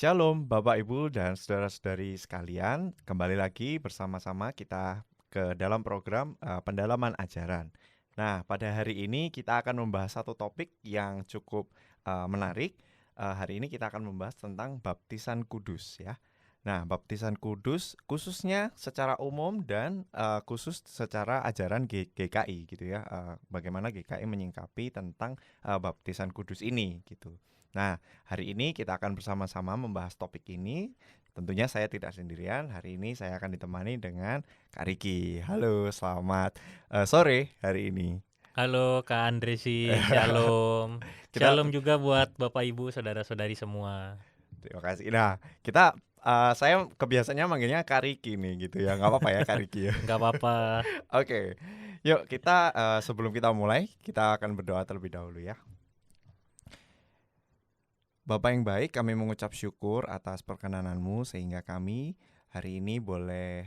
Shalom Bapak Ibu dan saudara-saudari sekalian, kembali lagi bersama-sama kita ke dalam program pendalaman ajaran. Nah, pada hari ini kita akan membahas satu topik yang cukup menarik. Hari ini kita akan membahas tentang baptisan kudus ya. Nah, baptisan kudus khususnya secara umum dan khusus secara ajaran GKI gitu ya. Bagaimana GKI menyingkapi tentang baptisan kudus ini gitu. Nah, hari ini kita akan bersama-sama membahas topik ini. Tentunya saya tidak sendirian. Hari ini saya akan ditemani dengan Kak Riki. Halo, selamat sore hari ini. Halo Kak Andresi, Shalom. Kita Shalom juga buat Bapak Ibu, saudara-saudari semua. Terima kasih. Nah, saya kebiasaannya manggilnya Kak Riki nih gitu ya. Nggak apa-apa ya Kak Riki ya. Nggak apa-apa. Oke. Yuk kita sebelum kita mulai, kita akan berdoa terlebih dahulu ya. Bapa yang baik, kami mengucap syukur atas perkenanan-Mu sehingga kami hari ini boleh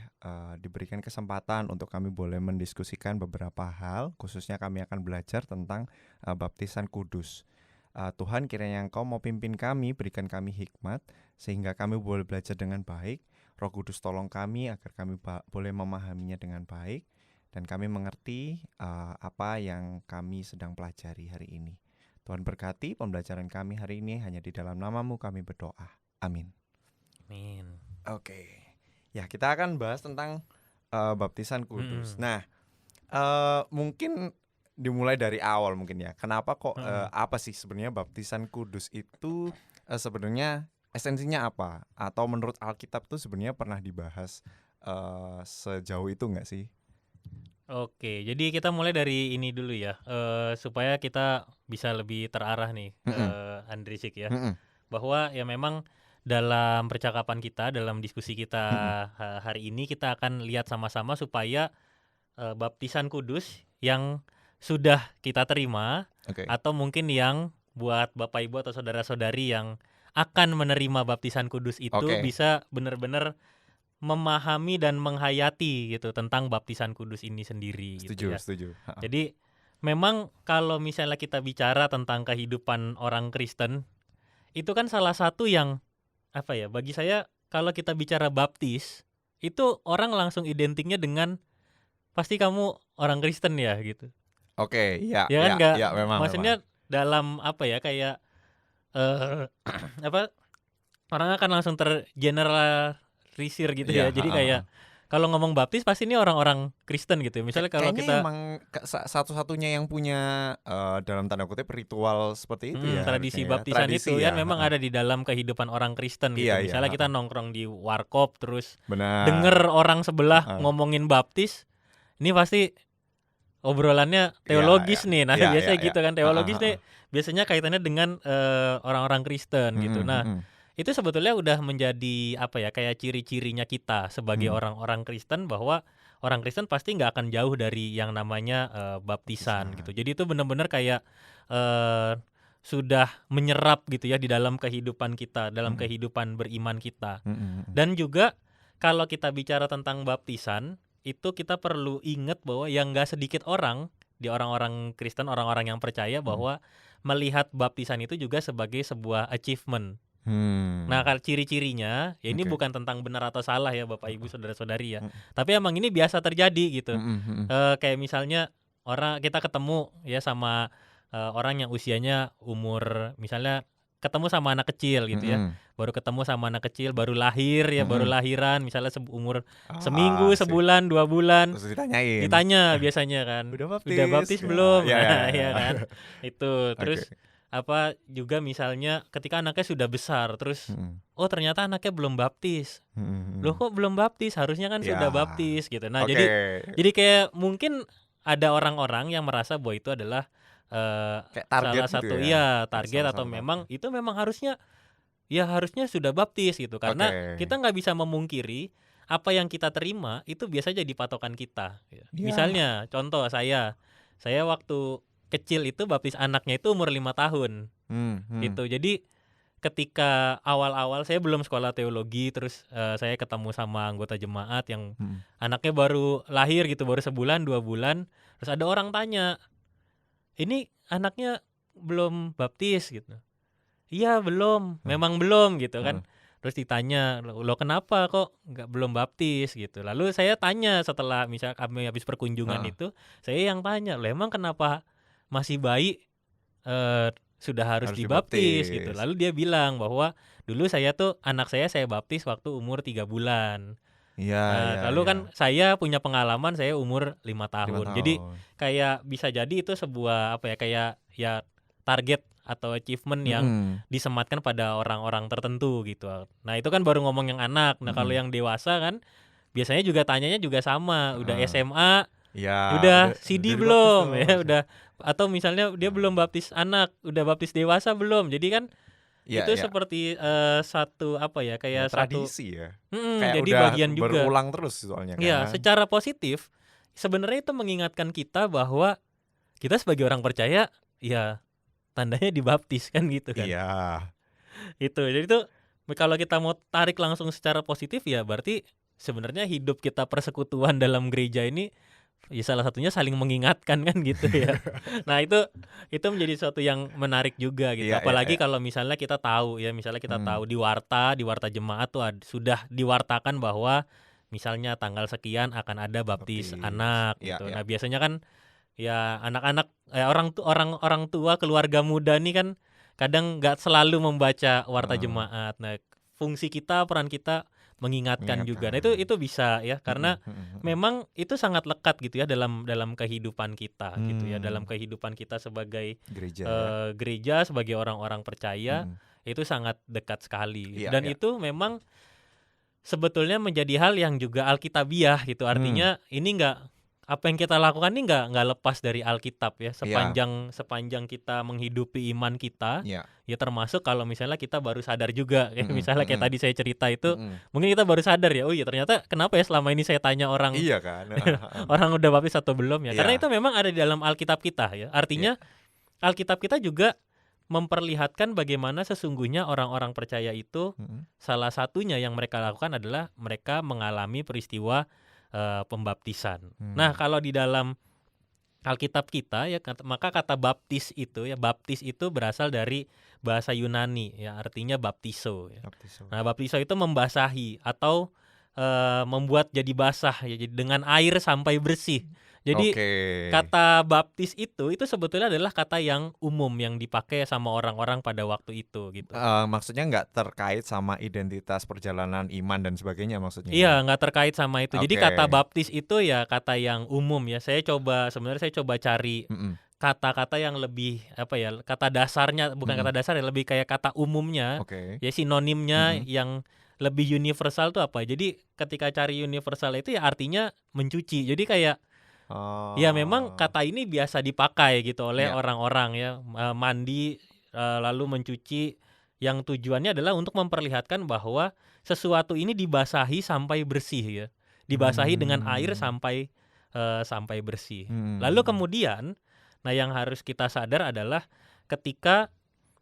diberikan kesempatan untuk kami boleh mendiskusikan beberapa hal. Khususnya kami akan belajar tentang baptisan kudus. Tuhan, kiranya Engkau mau pimpin kami, berikan kami hikmat sehingga kami boleh belajar dengan baik. Roh Kudus tolong kami agar kami boleh memahaminya dengan baik dan kami mengerti apa yang kami sedang pelajari hari ini. Tuhan berkati pembelajaran kami hari ini, hanya di dalam nama-Mu kami berdoa. Amin. Amin. Oke. Ya, kita akan bahas tentang baptisan kudus. Nah, mungkin dimulai dari awal mungkin ya. Kenapa kok apa sih sebenarnya baptisan kudus itu sebenarnya esensinya apa? Atau menurut Alkitab tuh sebenarnya pernah dibahas sejauh itu nggak sih? Oke, jadi kita mulai dari ini dulu ya, supaya kita bisa lebih terarah nih, Andrisik ya. Bahwa ya memang dalam percakapan kita, dalam diskusi kita hari ini kita akan lihat sama-sama supaya baptisan kudus yang sudah kita terima atau mungkin yang buat Bapak Ibu atau saudara-saudari yang akan menerima baptisan kudus itu bisa benar-benar memahami dan menghayati gitu tentang baptisan kudus ini sendiri. Setuju, gitu ya. setuju. Jadi memang kalau misalnya kita bicara tentang kehidupan orang Kristen, itu kan salah satu yang apa ya, bagi saya kalau kita bicara baptis, itu orang langsung identiknya dengan pasti kamu orang Kristen ya gitu. Oke, ya kan nggak, memang. maksudnya dalam apa ya, kayak apa, orang akan langsung tergeneralisir gitu ya. Jadi kayak kalau ngomong baptis pasti ini orang-orang Kristen gitu ya. Misalnya kalau kayaknya kita emang satu-satunya yang punya dalam tanda kutip ritual seperti itu ya tradisi harusnya ya. baptisan Tradisi itu kan ya. memang ada di dalam kehidupan orang Kristen gitu. Iya, Misalnya iya, kita nongkrong di warkop terus benar. denger orang sebelah ngomongin baptis, ini pasti obrolannya teologis nih. Nah, biasanya gitu kan, teologis nih biasanya kaitannya dengan orang-orang Kristen gitu. Nah, itu sebetulnya udah menjadi apa ya, kayak ciri-cirinya kita sebagai orang-orang Kristen, bahwa orang Kristen pasti nggak akan jauh dari yang namanya baptisan gitu. Jadi itu benar-benar kayak sudah menyerap gitu ya di dalam kehidupan kita, dalam kehidupan beriman kita. Dan juga kalau kita bicara tentang baptisan, itu kita perlu ingat bahwa yang nggak sedikit orang di orang-orang Kristen, orang-orang yang percaya bahwa melihat baptisan itu juga sebagai sebuah achievement. Nah, kalau ciri-cirinya ya ini bukan tentang benar atau salah ya Bapak Ibu saudara-saudari ya, tapi emang ini biasa terjadi gitu. Kayak misalnya kita ketemu ya sama orang yang usianya umur, misalnya ketemu sama anak kecil gitu ya, baru ketemu sama anak kecil, baru lahir ya, baru lahiran misalnya umur seminggu, sebulan, 2 bulan, Terus ditanya biasanya kan, udah baptis belum? Nah, ya kan itu. Terus apa juga misalnya ketika anaknya sudah besar, terus oh ternyata anaknya belum baptis. Loh kok belum baptis? Harusnya kan sudah baptis gitu. Nah, jadi kayak mungkin ada orang-orang yang merasa bahwa itu adalah salah satu target atau memang itu memang harusnya sudah baptis gitu. Karena kita nggak bisa memungkiri apa yang kita terima itu biasa jadi patokan kita. Misalnya contoh saya waktu kecil itu baptis anaknya itu umur 5 tahun gitu. Jadi ketika awal-awal saya belum sekolah teologi, terus saya ketemu sama anggota jemaat yang anaknya baru lahir gitu, baru sebulan 2 bulan, terus ada orang tanya, ini anaknya belum baptis gitu. Iya belum, memang belum gitu kan. Terus ditanya, "Lo kenapa kok belum baptis?" gitu. Lalu saya tanya setelah misal kami habis perkunjungan Heeh. itu, saya yang tanya, "Lah emang kenapa masih bayi, sudah harus Harus dibaptis?" gitu. dibaptis. Lalu dia bilang bahwa, "Dulu anak saya baptis waktu umur 3 bulan." Iya iya Lalu iya. kan saya punya pengalaman saya umur 5 5 tahun. Jadi tahun. kayak bisa jadi itu sebuah apa ya, kayak ya target atau achievement yang Mhm, disematkan pada orang-orang tertentu gitu. Nah, itu kan baru ngomong yang anak. Nah, kalau mhm. yang dewasa kan biasanya juga tanyanya juga sama, udah Heeh. SMA, Iya, udah udah CD dibaptis belum belum? ya, udah atau misalnya dia belum Heeh. baptis anak, udah baptis dewasa belum. Jadi kan Iya itu iya. seperti, satu apa ya, Ya kayak satu tradisi ya. Kayak jadi udah bagian juga. berulang terus soalnya Iya, kan. secara positif sebenarnya itu mengingatkan kita bahwa kita sebagai orang percaya, ya tandanya dibaptis kan gitu kan. Iya. Itu, jadi tuh kalau kita mau tarik langsung secara positif ya berarti sebenarnya hidup kita persekutuan dalam gereja ini, ya salah satunya saling mengingatkan kan gitu ya. Nah itu menjadi sesuatu yang menarik juga gitu, Iya iya apalagi iya. kalau misalnya kita tahu ya, misalnya kita Mhm. tahu di warta jemaat tuh sudah diwartakan bahwa misalnya tanggal sekian akan ada baptis Baptis. anak Iya gitu. iya. Nah biasanya kan ya anak-anak orang tua, keluarga muda nih kan kadang nggak selalu membaca warta Heeh. jemaat. Nah, fungsi kita, peran kita mengingatkan juga. Nah, Mengingatkan. itu bisa ya karena Mhm mhm mhm. memang itu sangat lekat gitu ya dalam dalam kehidupan kita gitu ya, dalam Mmm, kehidupan kita sebagai, gereja ya. gereja, sebagai orang-orang percaya, Mhm. itu sangat dekat sekali gitu. Iya Dan iya. itu memang sebetulnya menjadi hal yang juga alkitabiah gitu, Mmm, artinya ini apa yang kita lakukan ini nggak lepas dari Alkitab ya, iya sepanjang sepanjang kita menghidupi iman kita, iya. ya termasuk kalau misalnya kita baru sadar juga, kayak Mhm misalnya kayak mhm tadi saya cerita itu, mhm. mungkin kita baru sadar ya, "Oh iya ternyata kenapa ya selama ini saya tanya orang Iya kan? Heeh heeh. orang udah baptis atau belum ya?" Karena Iya itu memang ada di dalam Alkitab kita ya, iya. artinya Alkitab kita juga memperlihatkan bagaimana sesungguhnya orang-orang percaya itu Mhm. salah satunya yang mereka lakukan adalah mereka mengalami peristiwa, pembaptisan. Nah, Mmm, kalau di dalam Alkitab kita ya maka kata baptis itu berasal dari bahasa Yunani ya, artinya baptizo ya. baptisan. Nah, baptizo itu membasahi atau, membuat jadi basah ya, jadi dengan air sampai bersih. Jadi Oke. kata baptis itu sebetulnya adalah kata yang umum yang dipakai sama orang-orang pada waktu itu gitu. Maksudnya nggak terkait sama identitas perjalanan iman dan sebagainya maksudnya ya? Iya, nggak terkait sama itu. Jadi Oke. kata baptis itu ya kata yang umum ya. Sebenarnya saya coba cari Mhm kata-kata yang lebih apa ya, kata dasarnya bukan mhm. kata dasar ya, lebih kayak kata umumnya, Oke. ya sinonimnya Mhm. yang lebih universal tuh apa. Jadi ketika cari universal itu ya artinya mencuci. Jadi kayak ya memang Oh, kata ini biasa dipakai gitu oleh iya. orang-orang ya, mandi, lalu mencuci, yang tujuannya adalah untuk memperlihatkan bahwa sesuatu ini dibasahi sampai bersih ya, dibasahi dengan air Mmm, sampai bersih. Lalu mhm. kemudian, nah yang harus kita sadar adalah ketika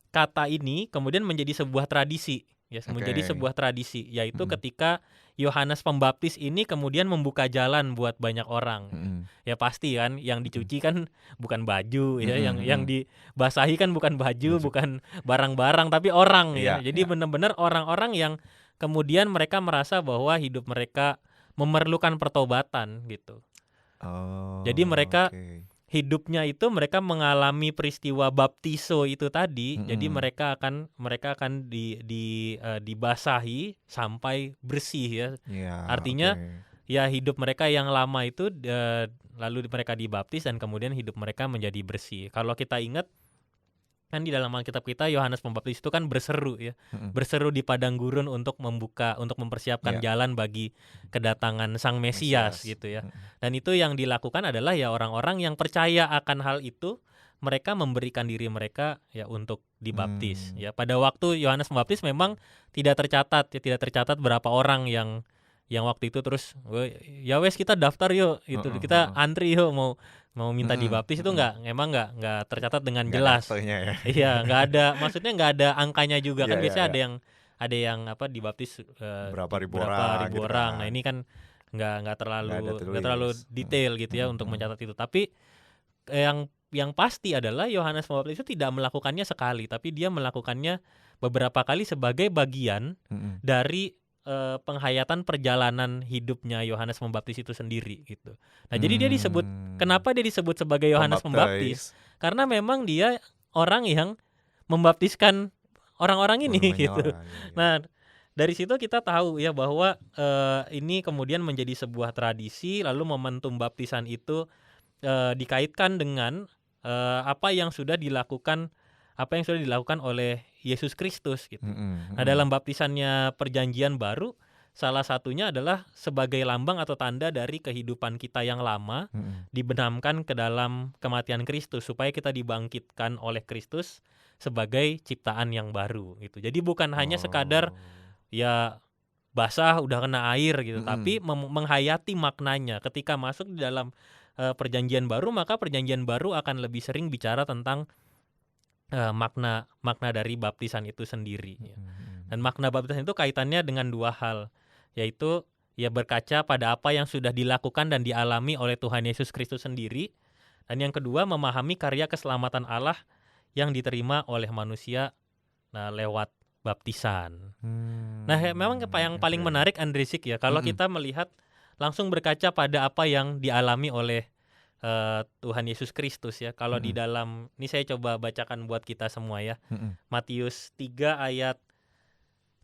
kata ini kemudian menjadi sebuah tradisi, ya menjadi Oke. sebuah tradisi, yaitu Mhm ketika Yohanes Pembaptis ini kemudian membuka jalan buat banyak orang ya. mhm Ya pasti kan yang mhm. dicuci kan bukan baju ya, Mhm yang mhm. dibasahi kan bukan baju, Baju bukan barang-barang tapi orang ya. iya Jadi iya. benar-benar orang-orang yang kemudian mereka merasa bahwa hidup mereka memerlukan pertobatan gitu. Jadi Oh, mereka oke. hidupnya itu mereka mengalami peristiwa baptiso itu tadi, jadi Mhm. mereka akan dibasahi sampai bersih ya. Iya, oke. Artinya ya hidup mereka yang lama itu, lalu mereka dibaptis dan kemudian hidup mereka menjadi bersih. Kalau kita ingat kan di dalam Alkitab kita Yohanes Pembaptis itu kan berseru ya, Mhm. berseru di padang gurun untuk mempersiapkan Iya, jalan bagi kedatangan Sang Mesias Mesias. gitu ya. Mhm. Dan itu yang dilakukan adalah ya orang-orang yang percaya akan hal itu, mereka memberikan diri mereka ya untuk dibaptis Mmm. ya. Pada waktu Yohanes Pembaptis memang tidak tercatat berapa orang yang waktu itu terus, "Ya wes kita daftar yuk," gitu, Heeh "kita heeh. antri yuk mau minta Mhm dibaptis," itu mhm. nggak tercatat dengan Nggak ada jelas. aktenya ya? Iya, nggak ada maksudnya nggak ada angkanya juga, Iya kan iya biasanya iya. ada yang apa, dibaptis, Berapa ribu berapa orang ribu gitu orang. Nah, kan? ini kan nggak Nggak ada terlalu tertulis. Mhm. detail gitu ya Mhm untuk mhm. mencatat itu. Tapi, yang yang pasti adalah Yohanes Pembaptis itu tidak melakukannya sekali, tapi dia melakukannya beberapa kali sebagai bagian dari penghayatan perjalanan hidupnya Yohanes Pembaptis itu sendiri gitu. Nah, jadi dia disebut, kenapa dia disebut sebagai Yohanes Pembaptis? Karena memang dia orang yang membaptiskan orang-orang ini gitu. Nah, dari situ kita tahu ya bahwa ini kemudian menjadi sebuah tradisi, lalu momentum baptisan itu dikaitkan dengan apa yang sudah dilakukan oleh Yesus Kristus gitu. Nah, dalam baptisannya Perjanjian Baru, salah satunya adalah sebagai lambang atau tanda dari kehidupan kita yang lama dibenamkan ke dalam kematian Kristus, supaya kita dibangkitkan oleh Kristus sebagai ciptaan yang baru gitu. Jadi bukan hanya sekadar ya basah udah kena air gitu, tapi menghayati maknanya. Ketika masuk di dalam Perjanjian Baru, maka Perjanjian Baru akan lebih sering bicara tentang makna dari baptisan itu sendiri ya. Dan makna baptisan itu kaitannya dengan dua hal, yaitu ya berkaca pada apa yang sudah dilakukan dan dialami oleh Tuhan Yesus Kristus sendiri, dan yang kedua memahami karya keselamatan Allah yang diterima oleh manusia lewat baptisan. Nah, memang yang paling menarik Andresik ya, kalau kita melihat langsung berkaca pada apa yang dialami oleh Tuhan Yesus Kristus ya. Kalau di dalam, ini saya coba bacakan buat kita semua ya. Matius 3 ayat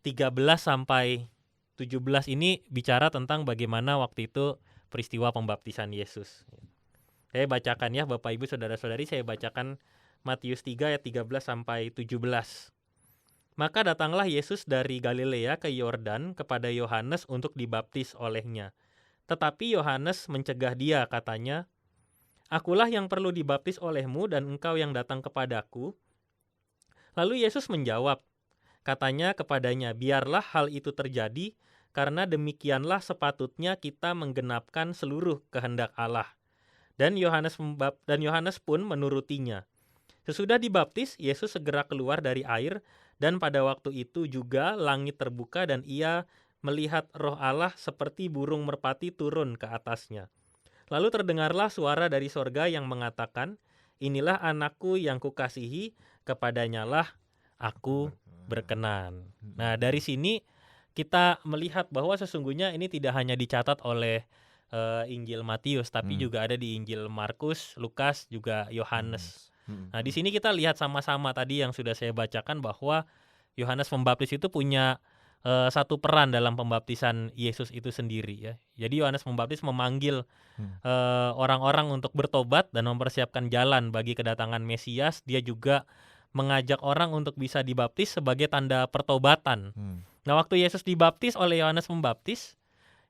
13 sampai 17 ini bicara tentang bagaimana waktu itu peristiwa pembaptisan Yesus. Saya bacakan ya Bapak Ibu Saudara-saudari, saya bacakan Matius 3 ayat 13 sampai 17. Maka datanglah Yesus dari Galilea ke Yordan kepada Yohanes untuk dibaptis olehnya. Tetapi Yohanes mencegah dia, katanya, "Akulah yang perlu dibaptis olehmu dan engkau yang datang kepadaku." Lalu Yesus menjawab, katanya kepadanya, "Biarlah hal itu terjadi, karena demikianlah sepatutnya kita menggenapkan seluruh kehendak Allah." Dan Yohanes pun menurutinya. Sesudah dibaptis, Yesus segera keluar dari air, dan pada waktu itu juga langit terbuka dan ia melihat Roh Allah seperti burung merpati turun ke atasnya. Lalu terdengarlah suara dari sorga yang mengatakan, "Inilah anakku yang kukasihi, kepadanyalah aku berkenan." Nah, dari sini kita melihat bahwa sesungguhnya ini tidak hanya dicatat oleh Injil Matius, tapi juga ada di Injil Markus, Lukas, juga Yohanes. Nah, di sini kita lihat sama-sama tadi yang sudah saya bacakan bahwa Yohanes Pembaptis itu punya satu peran dalam pembaptisan Yesus itu sendiri ya. Jadi Yohanes Pembaptis memanggil orang-orang untuk bertobat dan mempersiapkan jalan bagi kedatangan Mesias. Dia juga mengajak orang untuk bisa dibaptis sebagai tanda pertobatan. Nah, waktu Yesus dibaptis oleh Yohanes Pembaptis,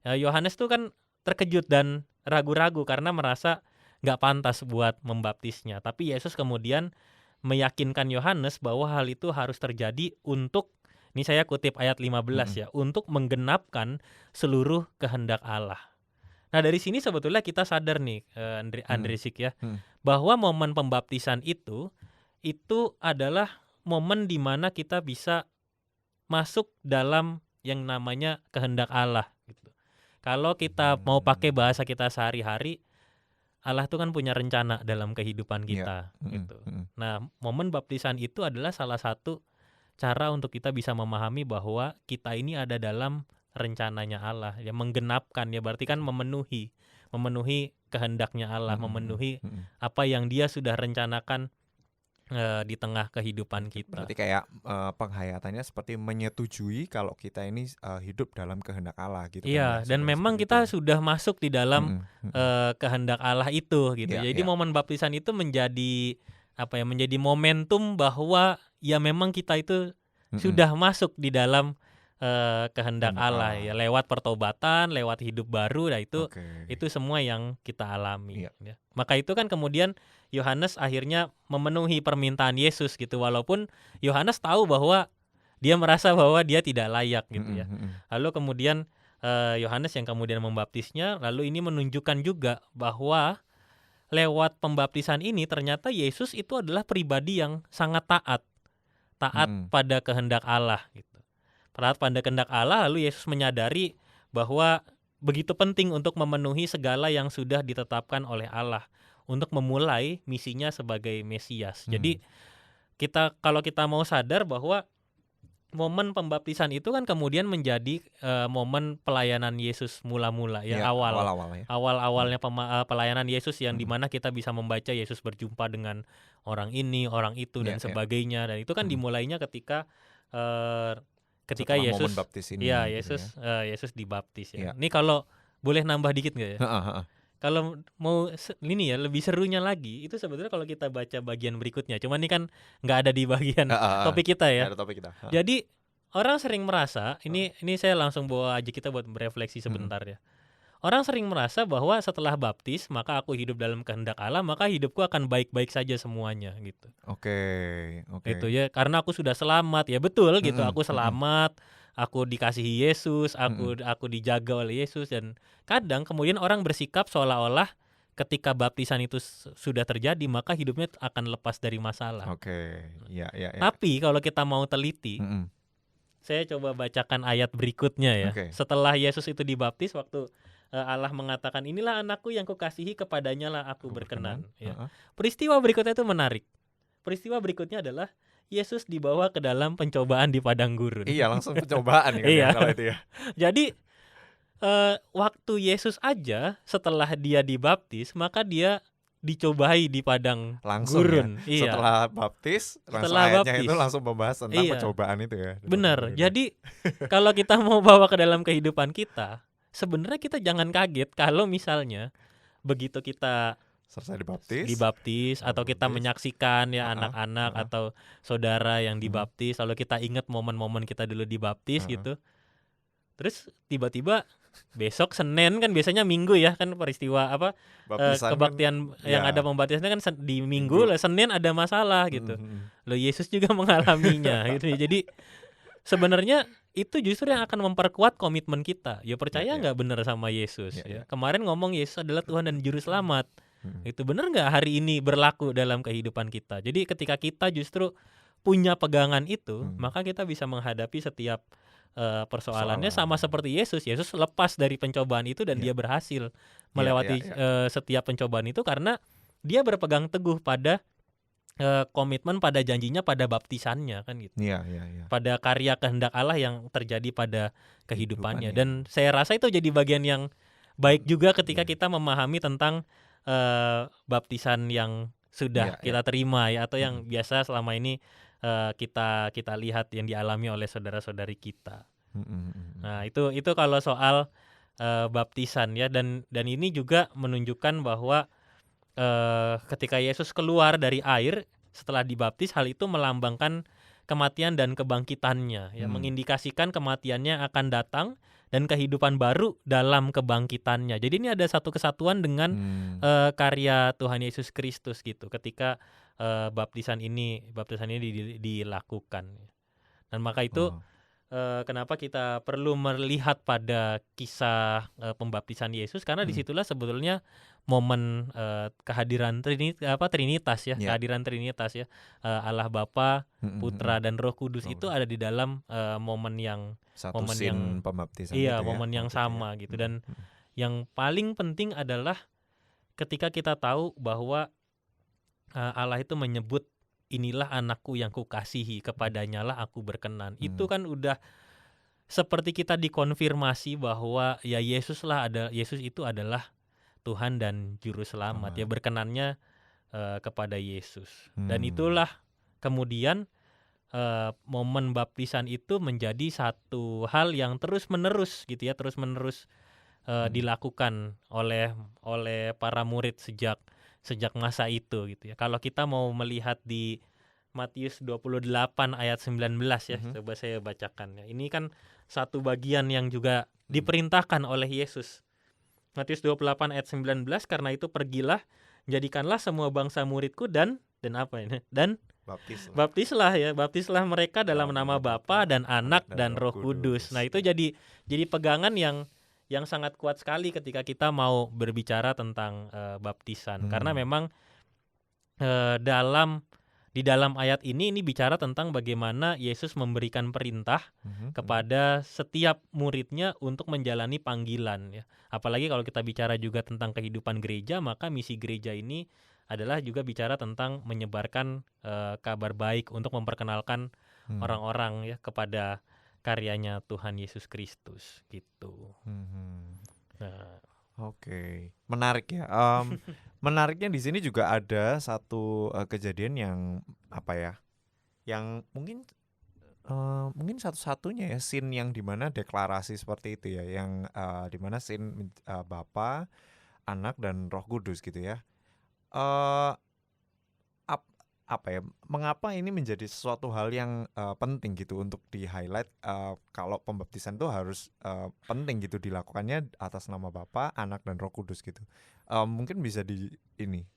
Yohanes tuh kan terkejut dan ragu-ragu karena merasa nggak pantas buat membaptisnya. Tapi Yesus kemudian meyakinkan Yohanes bahwa hal itu harus terjadi untuk, ini saya kutip ayat 15 ya, untuk menggenapkan seluruh kehendak Allah. Nah, dari sini sebetulnya kita sadar nih Andresik ya, bahwa momen pembaptisan itu adalah momen di mana kita bisa masuk dalam yang namanya kehendak Allah gitu. Kalau kita mau pakai bahasa kita sehari-hari, Allah tuh kan punya rencana dalam kehidupan kita gitu. Nah, momen baptisan itu adalah salah satu cara untuk kita bisa memahami bahwa kita ini ada dalam rencananya Allah, ya, menggenapkan ya, berarti kan memenuhi kehendaknya Allah, memenuhi apa yang Dia sudah rencanakan di tengah kehidupan kita. Berarti kayak penghayatannya seperti menyetujui kalau kita ini hidup dalam kehendak Allah gitu. Iya, dan memang kita sudah masuk di dalam kehendak Allah itu gitu. Jadi momen baptisan itu menjadi menjadi momentum bahwa ya memang kita itu sudah masuk di dalam kehendak Allah ya, lewat pertobatan, lewat hidup baru. Nah, itu semua yang kita alami ya. Maka itu kan kemudian Yohanes akhirnya memenuhi permintaan Yesus gitu, walaupun Yohanes tahu bahwa dia merasa bahwa dia tidak layak gitu ya. Lalu kemudian Yohanes yang kemudian membaptisnya, lalu ini menunjukkan juga bahwa lewat pembaptisan ini ternyata Yesus itu adalah pribadi yang sangat taat pada kehendak Allah gitu. Taat pada kehendak Allah, lalu Yesus menyadari bahwa begitu penting untuk memenuhi segala yang sudah ditetapkan oleh Allah untuk memulai misinya sebagai Mesias. Jadi kalau kita mau sadar bahwa momen pembaptisan itu kan kemudian menjadi momen pelayanan Yesus mula-mula ya, awal-awalnya pelayanan Yesus yang dimana kita bisa membaca Yesus berjumpa dengan orang ini, orang itu dan sebagainya, dan itu kan dimulainya ketika Yesus Yesus dibaptis ya. Ini kalau boleh nambah dikit nggak ya? Kalau mau ini ya lebih serunya lagi itu sebetulnya kalau kita baca bagian berikutnya. Cuman ini kan nggak ada di bagian topik kita ya. Jadi orang sering merasa ini saya langsung bawa aja kita buat berefleksi sebentar ya. Orang sering merasa bahwa setelah baptis maka aku hidup dalam kehendak Allah, maka hidupku akan baik-baik saja semuanya gitu. Oke. Gitu ya, karena aku sudah selamat ya, betul gitu. Aku selamat. Aku dikasihi Yesus, aku dijaga oleh Yesus, dan kadang kemudian orang bersikap seolah-olah ketika baptisan itu sudah terjadi maka hidupnya akan lepas dari masalah. Ya. Tapi kalau kita mau teliti, saya coba bacakan ayat berikutnya ya. Setelah Yesus itu dibaptis, waktu Allah mengatakan inilah anakku yang kukasihi, kepadanya lah aku berkenan. Ya. Peristiwa berikutnya itu menarik. Peristiwa berikutnya adalah Yesus dibawa ke dalam pencobaan di padang gurun. Iya, langsung pencobaan ya kalau itu ya. Jadi waktu Yesus aja setelah dia dibaptis, maka dia dicobai di padang langsung gurun. Ya? Setelah baptis, ayatnya itu langsung membahas tentang pencobaan itu ya. Benar. Jadi kalau kita mau bawa ke dalam kehidupan kita, sebenarnya kita jangan kaget kalau misalnya begitu kita selesai dibaptis atau kita menyaksikan ya anak-anak atau saudara yang dibaptis, lalu kita ingat momen-momen kita dulu dibaptis gitu. Terus tiba-tiba besok Senin kan biasanya Minggu ya kan peristiwa kebaktian kan, yang ada pembaptisannya kan di Minggu. Lah Senin ada masalah gitu. Loh Yesus juga mengalaminya gitu. Jadi sebenarnya itu justru yang akan memperkuat komitmen kita. Ya percaya nggak benar sama Yesus ya. Kemarin ngomong Yesus adalah Tuhan dan Juru Selamat. Itu benar nggak hari ini berlaku dalam kehidupan kita? Jadi ketika kita justru punya pegangan itu, maka kita bisa menghadapi setiap persoalannya sama seperti Yesus. Yesus lepas dari pencobaan itu dan dia berhasil melewati setiap pencobaan itu karena dia berpegang teguh pada komitmen, pada janjinya, pada baptisannya kan gitu. Pada karya kehendak Allah yang terjadi pada kehidupannya. Dan saya rasa itu jadi bagian yang baik juga ketika kita memahami tentang baptisan yang sudah kita terima ya, atau yang biasa selama ini kita lihat yang dialami oleh saudara-saudari kita. Nah itu kalau soal baptisan ya, dan ini juga menunjukkan bahwa ketika Yesus keluar dari air setelah dibaptis, hal itu melambangkan kematian dan kebangkitannya ya, mengindikasikan kematiannya akan datang dan kehidupan baru dalam kebangkitannya. Jadi ini ada satu kesatuan dengan karya Tuhan Yesus Kristus gitu ketika baptisan ini dilakukan. Dan maka itu kenapa kita perlu melihat pada kisah pembaptisan Yesus, karena disitulah sebetulnya momen kehadiran Trinitas ya, kehadiran Trinitas ya, Allah Bapa, Putra dan Roh Kudus itu ada di dalam momen yang pembaptisan momen yang sama gitu. Dan yang paling penting adalah ketika kita tahu bahwa Allah itu menyebut inilah anakku yang kukasihi, kepadanya lah aku berkenan. Itu kan udah seperti kita dikonfirmasi bahwa ya Yesus itu adalah Tuhan dan Juru Selamat ya, berkenannya kepada Yesus. Dan itulah kemudian momen baptisan itu menjadi satu hal yang terus-menerus gitu ya, terus-menerus dilakukan oleh para murid sejak masa itu gitu ya. Kalau kita mau melihat di Matius 28 ayat 19 ya, coba saya bacakan ya. Ini kan satu bagian yang juga diperintahkan oleh Yesus. Matius 28 ayat 19, karena itu pergilah, jadikanlah semua bangsa muridku dan apa ini? Dan baptislah mereka dalam nama Bapa dan Anak dan Roh Kudus. Nah, itu jadi pegangan yang sangat kuat sekali ketika kita mau berbicara tentang baptisan, karena memang di dalam ayat ini bicara tentang bagaimana Yesus memberikan perintah kepada setiap muridnya untuk menjalani panggilan ya. Apalagi kalau kita bicara juga tentang kehidupan gereja, maka misi gereja ini adalah juga bicara tentang menyebarkan kabar baik untuk memperkenalkan orang-orang ya kepada karyanya Tuhan Yesus Kristus gitu. Nah, Oke, menarik ya. Menariknya di sini juga ada satu kejadian yang apa ya, yang mungkin satu-satunya ya scene yang dimana deklarasi seperti itu ya, yang dimana scene Bapa, Anak dan Roh Kudus gitu ya. Eh apa ya, mengapa ini menjadi sesuatu hal yang penting gitu untuk di-highlight, kalau pembaptisan tuh harus penting gitu dilakukannya atas nama Bapa, Anak dan Roh Kudus gitu. Mungkin bisa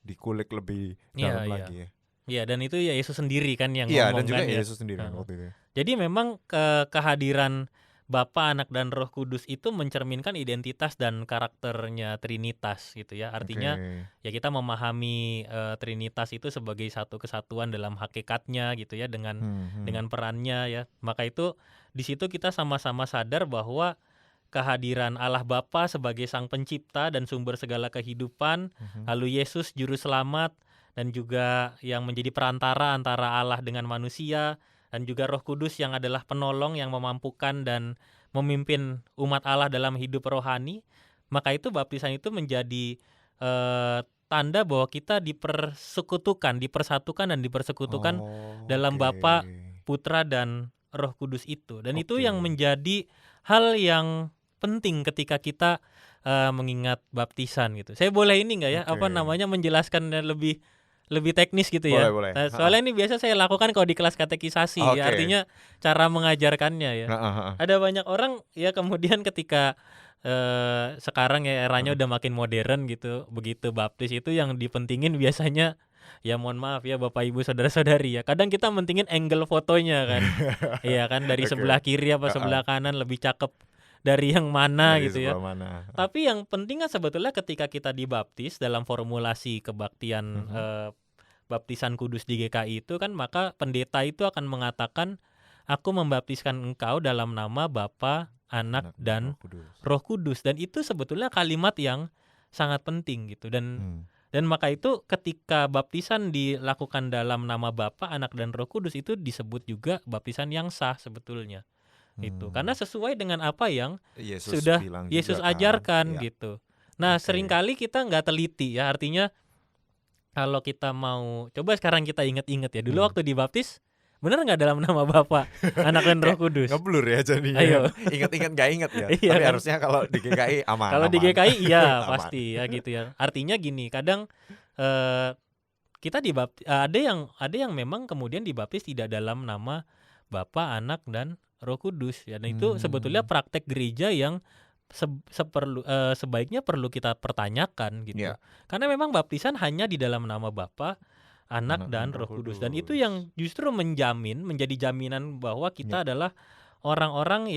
dikulik lebih dalam lagi ya. Iya, dan itu ya Yesus sendiri kan yang Iya, ngomong dan juga kan ya. Yesus sendiri kan waktu itu ya. Jadi memang kehadiran Bapa, Anak dan Roh Kudus itu mencerminkan identitas dan karakternya Trinitas gitu ya. Artinya ya kita memahami Trinitas itu sebagai satu kesatuan dalam hakikatnya gitu ya, dengan perannya ya. Maka itu di situ kita sama-sama sadar bahwa kehadiran Allah Bapa sebagai Sang Pencipta dan sumber segala kehidupan, lalu Yesus juru selamat dan juga yang menjadi perantara antara Allah dengan manusia, dan juga Roh Kudus yang adalah penolong yang memampukan dan memimpin umat Allah dalam hidup rohani. Maka itu baptisan itu menjadi tanda bahwa kita dipersatukan dan dipersekutukan dalam Bapa, Putra dan Roh Kudus itu. Dan itu yang menjadi hal yang penting ketika kita mengingat baptisan gitu. Saya boleh ini nggak ya, menjelaskan lebih teknis gitu ya. Boleh. Soalnya ini biasa saya lakukan kalau di kelas katekisasi ya, artinya cara mengajarkannya ya. Ada banyak orang ya kemudian ketika sekarang ya eranya udah makin modern gitu, begitu baptis itu yang dipentingin biasanya ya mohon maaf ya Bapak Ibu Saudara-saudari ya, kadang kita mentingin angle fotonya kan. Iya kan, dari sebelah kiri apa sebelah kanan lebih cakep dari yang mana Dari gitu ya. mana. Tapi yang penting kan sebetulnya ketika kita dibaptis dalam formulasi kebaktian baptisan kudus di GKI itu kan, maka pendeta itu akan mengatakan, aku membaptiskan engkau dalam nama Bapa, Anak dan Roh Kudus. Dan itu sebetulnya kalimat yang sangat penting gitu. Dan maka itu ketika baptisan dilakukan dalam nama Bapa, Anak dan Roh Kudus itu disebut juga baptisan yang sah sebetulnya. Itu karena sesuai dengan apa yang sudah Yesus ajarkan gitu. Nah, seringkali kita nggak teliti ya, artinya kalau kita mau coba sekarang kita ingat-ingat ya, dulu waktu dibaptis bener nggak dalam nama Bapa, Anak dan Roh Kudus? Ngeblur ya jadinya. Ayo. Ingat-ingat nggak ingat ya. Iya, tapi kan? harusnya kalau di GKI aman. Kalau di GKI iya Aman. pasti ya gitu ya. Artinya gini, kadang kita dibaptis, ada yang memang kemudian dibaptis tidak dalam nama Bapa, Anak dan Roh Kudus ya. Dan itu sebetulnya praktek gereja yang sebaiknya perlu kita pertanyakan gitu. Karena memang baptisan hanya di dalam nama Bapa, Anak dan Roh Kudus. Dan itu yang justru menjadi jaminan bahwa kita adalah orang-orang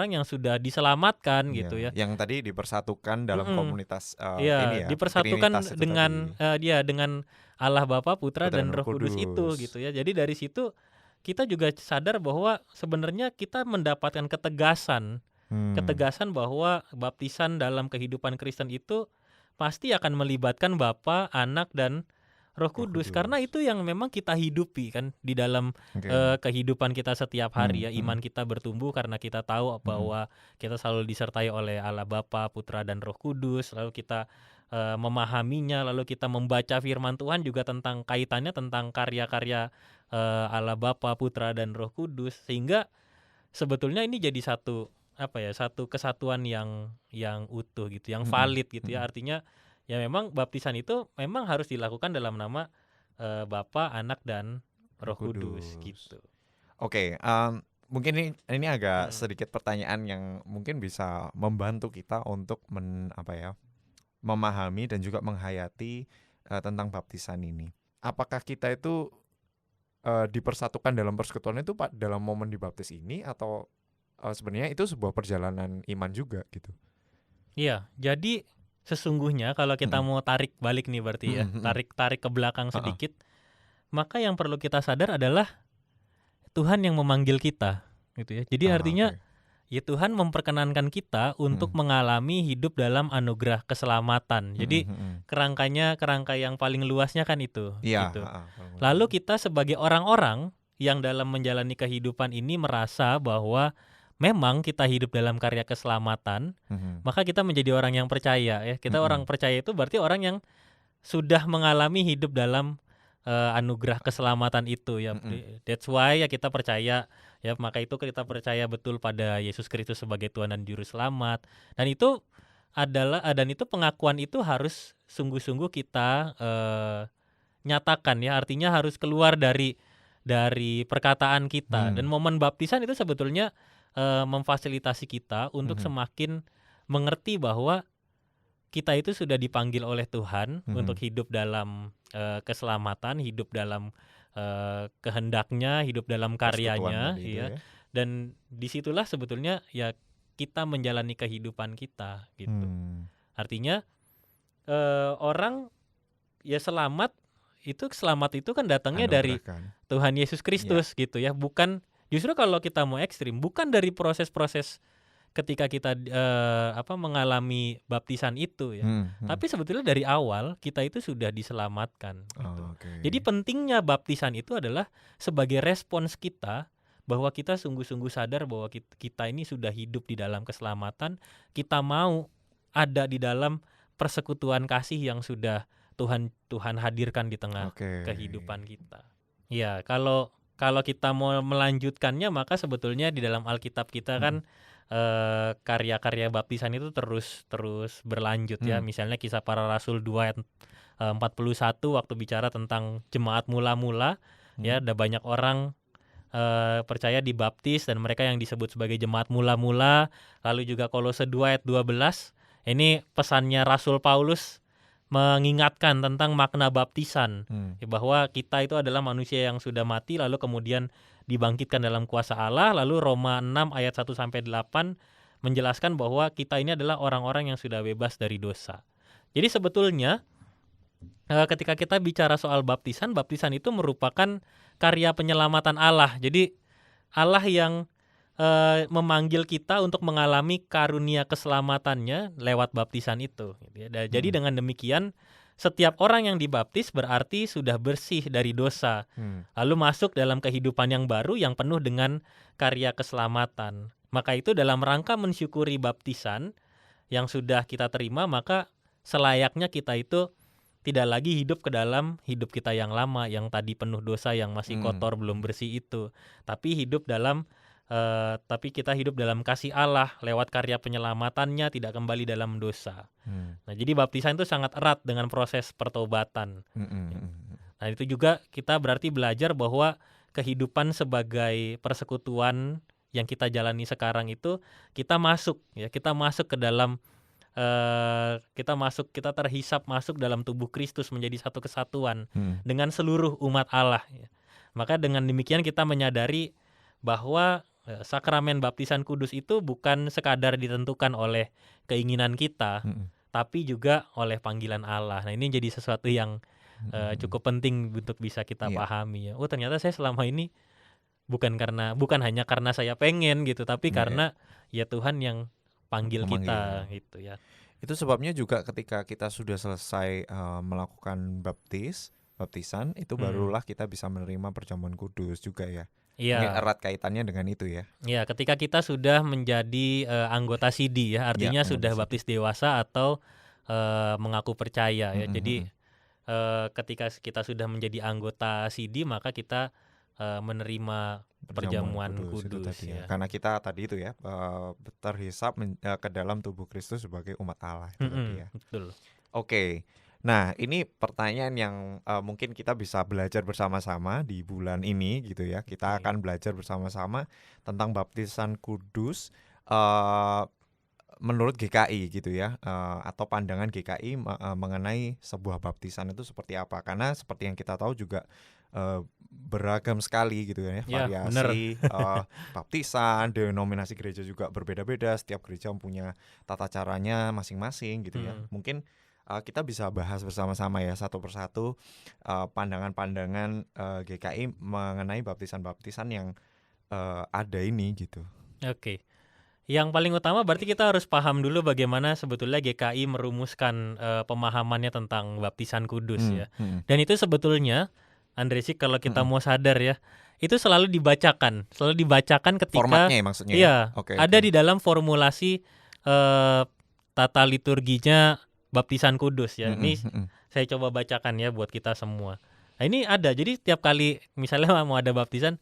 yang sudah diselamatkan gitu ya. Yang tadi dipersatukan dalam komunitas ini ya. Dipersatukan dengan dengan Allah Bapa, Putra dan Roh Kudus itu gitu ya. Jadi dari situ kita juga sadar bahwa sebenarnya kita mendapatkan ketegasan bahwa baptisan dalam kehidupan Kristen itu pasti akan melibatkan Bapa, Anak dan Roh Kudus. Karena itu yang memang kita hidupi kan di dalam kehidupan kita setiap hari ya. Iman kita bertumbuh karena kita tahu bahwa kita selalu disertai oleh Allah Bapa, Putra dan Roh Kudus. Lalu kita memahaminya, lalu kita membaca firman Tuhan juga tentang kaitannya tentang karya-karya Allah Bapa, Putra dan Roh Kudus, sehingga sebetulnya ini jadi satu kesatuan yang utuh gitu, yang valid gitu ya. Artinya ya memang baptisan itu memang harus dilakukan dalam nama Bapa, Anak dan Roh Kudus gitu. Oke, mungkin ini agak sedikit pertanyaan yang mungkin bisa membantu kita untuk memahami dan juga menghayati tentang baptisan ini. Apakah kita itu dipersatukan dalam persekutuan itu dalam momen dibaptis ini, atau sebenarnya itu sebuah perjalanan iman juga gitu? Iya, jadi sesungguhnya kalau kita mau tarik balik nih berarti ya, tarik ke belakang sedikit, maka yang perlu kita sadar adalah Tuhan yang memanggil kita, gitu ya. Jadi artinya ya Tuhan memperkenankan kita untuk mengalami hidup dalam anugerah keselamatan. Jadi kerangka yang paling luasnya kan itu. Gitu. Lalu kita sebagai orang-orang yang dalam menjalani kehidupan ini merasa bahwa memang kita hidup dalam karya keselamatan, maka kita menjadi orang yang percaya ya. Kita orang percaya itu berarti orang yang sudah mengalami hidup dalam anugerah keselamatan itu ya. That's why ya kita percaya ya, maka itu kita percaya betul pada Yesus Kristus sebagai Tuhan dan Juru Selamat. Dan itu pengakuan itu harus sungguh-sungguh kita nyatakan ya, artinya harus keluar dari perkataan kita. Dan momen baptisan itu sebetulnya memfasilitasi kita untuk semakin mengerti bahwa kita itu sudah dipanggil oleh Tuhan untuk hidup dalam keselamatan, hidup dalam kehendaknya, hidup dalam karyanya, ya. Dan disitulah sebetulnya ya kita menjalani kehidupan kita, gitu. Artinya orang ya selamat itu kan datangnya dari Tuhan Yesus Kristus, gitu ya. Bukan, justru kalau kita mau ekstrim, bukan dari proses-proses ketika kita mengalami baptisan itu ya. Tapi sebetulnya dari awal kita itu sudah diselamatkan gitu. Jadi pentingnya baptisan itu adalah sebagai respons kita bahwa kita sungguh-sungguh sadar bahwa kita ini sudah hidup di dalam keselamatan, kita mau ada di dalam persekutuan kasih yang sudah Tuhan hadirkan di tengah kehidupan kita. Ya, kalau kita mau melanjutkannya, maka sebetulnya di dalam Alkitab kita kan karya-karya baptisan itu terus berlanjut ya. Misalnya Kisah Para Rasul 2 ayat 41 waktu bicara tentang jemaat mula-mula ya, ada banyak orang percaya dibaptis dan mereka yang disebut sebagai jemaat mula-mula. Lalu juga Kolose 2 ayat 12, ini pesannya Rasul Paulus mengingatkan tentang makna baptisan, ya, bahwa kita itu adalah manusia yang sudah mati lalu kemudian dibangkitkan dalam kuasa Allah. Lalu Roma 6 ayat 1-8 menjelaskan bahwa kita ini adalah orang-orang yang sudah bebas dari dosa. Jadi sebetulnya ketika kita bicara soal baptisan itu merupakan karya penyelamatan Allah. Jadi Allah yang memanggil kita untuk mengalami karunia keselamatannya lewat baptisan itu. Jadi dengan demikian setiap orang yang dibaptis berarti sudah bersih dari dosa, lalu masuk dalam kehidupan yang baru yang penuh dengan karya keselamatan. Maka itu dalam rangka mensyukuri baptisan yang sudah kita terima, maka selayaknya kita itu tidak lagi hidup ke dalam hidup kita yang lama, yang tadi penuh dosa, yang masih kotor, belum bersih itu. Tapi kita hidup dalam kasih Allah lewat karya penyelamatannya, tidak kembali dalam dosa. Nah, jadi baptisan itu sangat erat dengan proses pertobatan. Nah, itu juga kita berarti belajar bahwa kehidupan sebagai persekutuan yang kita jalani sekarang itu kita masuk ke dalam kita terhisap masuk dalam tubuh Kristus menjadi satu kesatuan dengan seluruh umat Allah. Maka dengan demikian kita menyadari bahwa sakramen baptisan kudus itu bukan sekadar ditentukan oleh keinginan kita, tapi juga oleh panggilan Allah. Nah, ini jadi sesuatu yang cukup penting untuk bisa kita pahami ya. Oh, ternyata saya selama ini bukan hanya karena saya pengen gitu, tapi karena ya Tuhan yang panggil kita gitu ya. Itu sebabnya juga ketika kita sudah selesai melakukan baptisan itu barulah kita bisa menerima perjamuan kudus juga ya. Ini erat kaitannya dengan itu ya. Ya, ketika kita sudah menjadi anggota CD ya, artinya sudah baptis dewasa atau mengaku percaya ya. Jadi ketika kita sudah menjadi anggota CD, maka kita menerima perjamuan kudus ya. Karena kita tadi itu ya terhisap ke dalam tubuh Kristus sebagai umat Allah itu tadi ya. Betul. Oke. Nah, ini pertanyaan yang mungkin kita bisa belajar bersama-sama di bulan ini gitu ya. Kita akan belajar bersama-sama tentang baptisan kudus menurut GKI gitu ya, atau pandangan GKI mengenai sebuah baptisan itu seperti apa. Karena seperti yang kita tahu juga beragam sekali gitu ya, variasi baptisan, denominasi gereja juga berbeda-beda. Setiap gereja punya tata caranya masing-masing gitu ya. Mungkin kita bisa bahas bersama-sama ya satu persatu pandangan-pandangan GKI mengenai baptisan-baptisan yang ada ini gitu. Oke. Yang paling utama berarti kita harus paham dulu bagaimana sebetulnya GKI merumuskan pemahamannya tentang baptisan kudus ya. Dan itu sebetulnya Andresik kalau kita mau sadar ya, itu selalu dibacakan ketika Formatnya ya maksudnya. Iya, ada di dalam formulasi tata liturginya baptisan kudus ya. Ini saya coba bacakan ya buat kita semua. Nah, ini ada. Jadi setiap kali misalnya mau ada baptisan,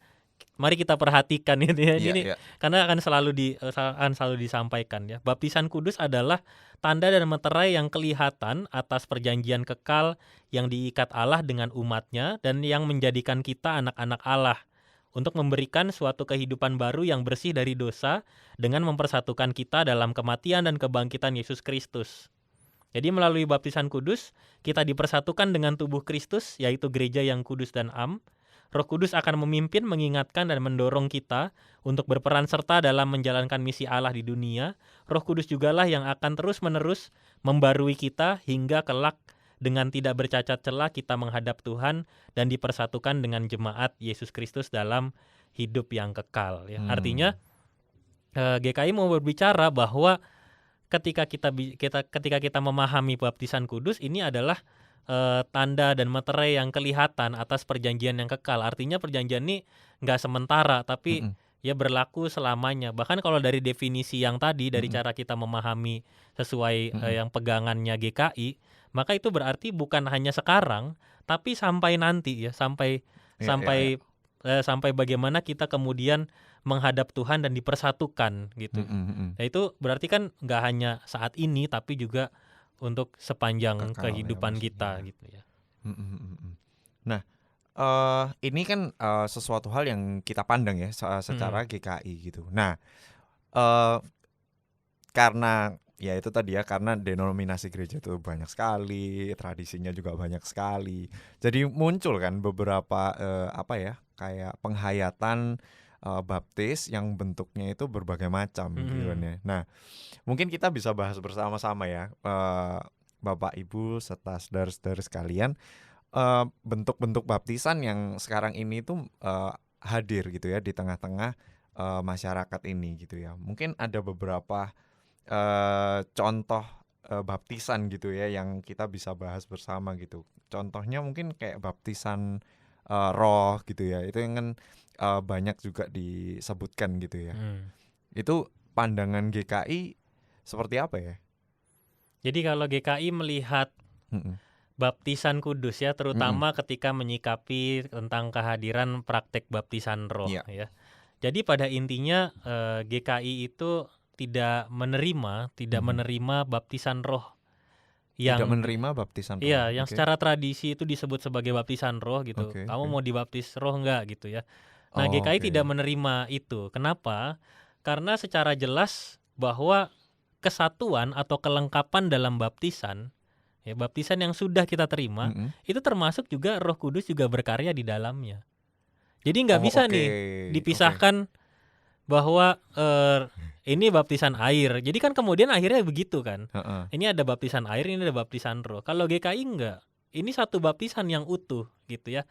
mari kita perhatikan gitu ya. Ini karena akan selalu disampaikan ya. Baptisan kudus adalah tanda dan meterai yang kelihatan atas perjanjian kekal yang diikat Allah dengan umatnya dan yang menjadikan kita anak-anak Allah untuk memberikan suatu kehidupan baru yang bersih dari dosa dengan mempersatukan kita dalam kematian dan kebangkitan Yesus Kristus. Jadi melalui baptisan kudus, kita dipersatukan dengan tubuh Kristus, yaitu gereja yang kudus dan am. Roh Kudus akan memimpin, mengingatkan, dan mendorong kita untuk berperan serta dalam menjalankan misi Allah di dunia. Roh Kudus jugalah yang akan terus-menerus membarui kita hingga kelak dengan tidak bercacat celah kita menghadap Tuhan dan dipersatukan dengan jemaat Yesus Kristus dalam hidup yang kekal. Ya. Artinya GKI mau berbicara bahwa ketika kita memahami baptisan kudus, ini adalah tanda dan meterai yang kelihatan atas perjanjian yang kekal. Artinya perjanjian ini nggak sementara, tapi ya berlaku selamanya. Bahkan kalau dari definisi yang tadi, dari cara kita memahami sesuai yang pegangannya GKI, maka itu berarti bukan hanya sekarang, tapi sampai nanti ya, sampai bagaimana kita kemudian menghadap Tuhan dan dipersatukan gitu. Nah itu berarti kan nggak hanya saat ini, tapi juga untuk sepanjang kehidupan kita gitu ya. Nah, ini kan sesuatu hal yang kita pandang ya secara GKI gitu. Nah, karena ya itu tadi ya, karena denominasi gereja itu banyak sekali, tradisinya juga banyak sekali. Jadi muncul kan beberapa kayak penghayatan baptis yang bentuknya itu berbagai macam gitu kan ya. Nah, mungkin kita bisa bahas bersama-sama ya, Bapak Ibu serta saudara-saudara sekalian, bentuk-bentuk baptisan yang sekarang ini tuh hadir gitu ya di tengah-tengah masyarakat ini gitu ya. Mungkin ada beberapa contoh baptisan gitu ya yang kita bisa bahas bersama gitu. Contohnya mungkin kayak baptisan roh gitu ya. Itu yang kan banyak juga disebutkan gitu ya. Itu pandangan GKI seperti apa ya? Jadi kalau GKI melihat baptisan kudus ya, terutama ketika menyikapi tentang kehadiran praktek baptisan roh ya. Jadi pada intinya GKI itu tidak menerima baptisan roh. Tidak menerima baptisan roh. Iya, yang secara tradisi itu disebut sebagai baptisan roh gitu. Kamu mau dibaptis roh enggak gitu ya. Nah, GKI tidak menerima itu. Kenapa? Karena secara jelas bahwa kesatuan atau kelengkapan dalam baptisan, ya baptisan yang sudah kita terima, itu termasuk juga Roh Kudus juga berkarya di dalamnya. Jadi nggak bisa nih dipisahkan bahwa ini baptisan air. Jadi kan kemudian akhirnya begitu kan. Ini ada baptisan air, ini ada baptisan roh. Kalau GKI enggak. Ini satu baptisan yang utuh gitu ya.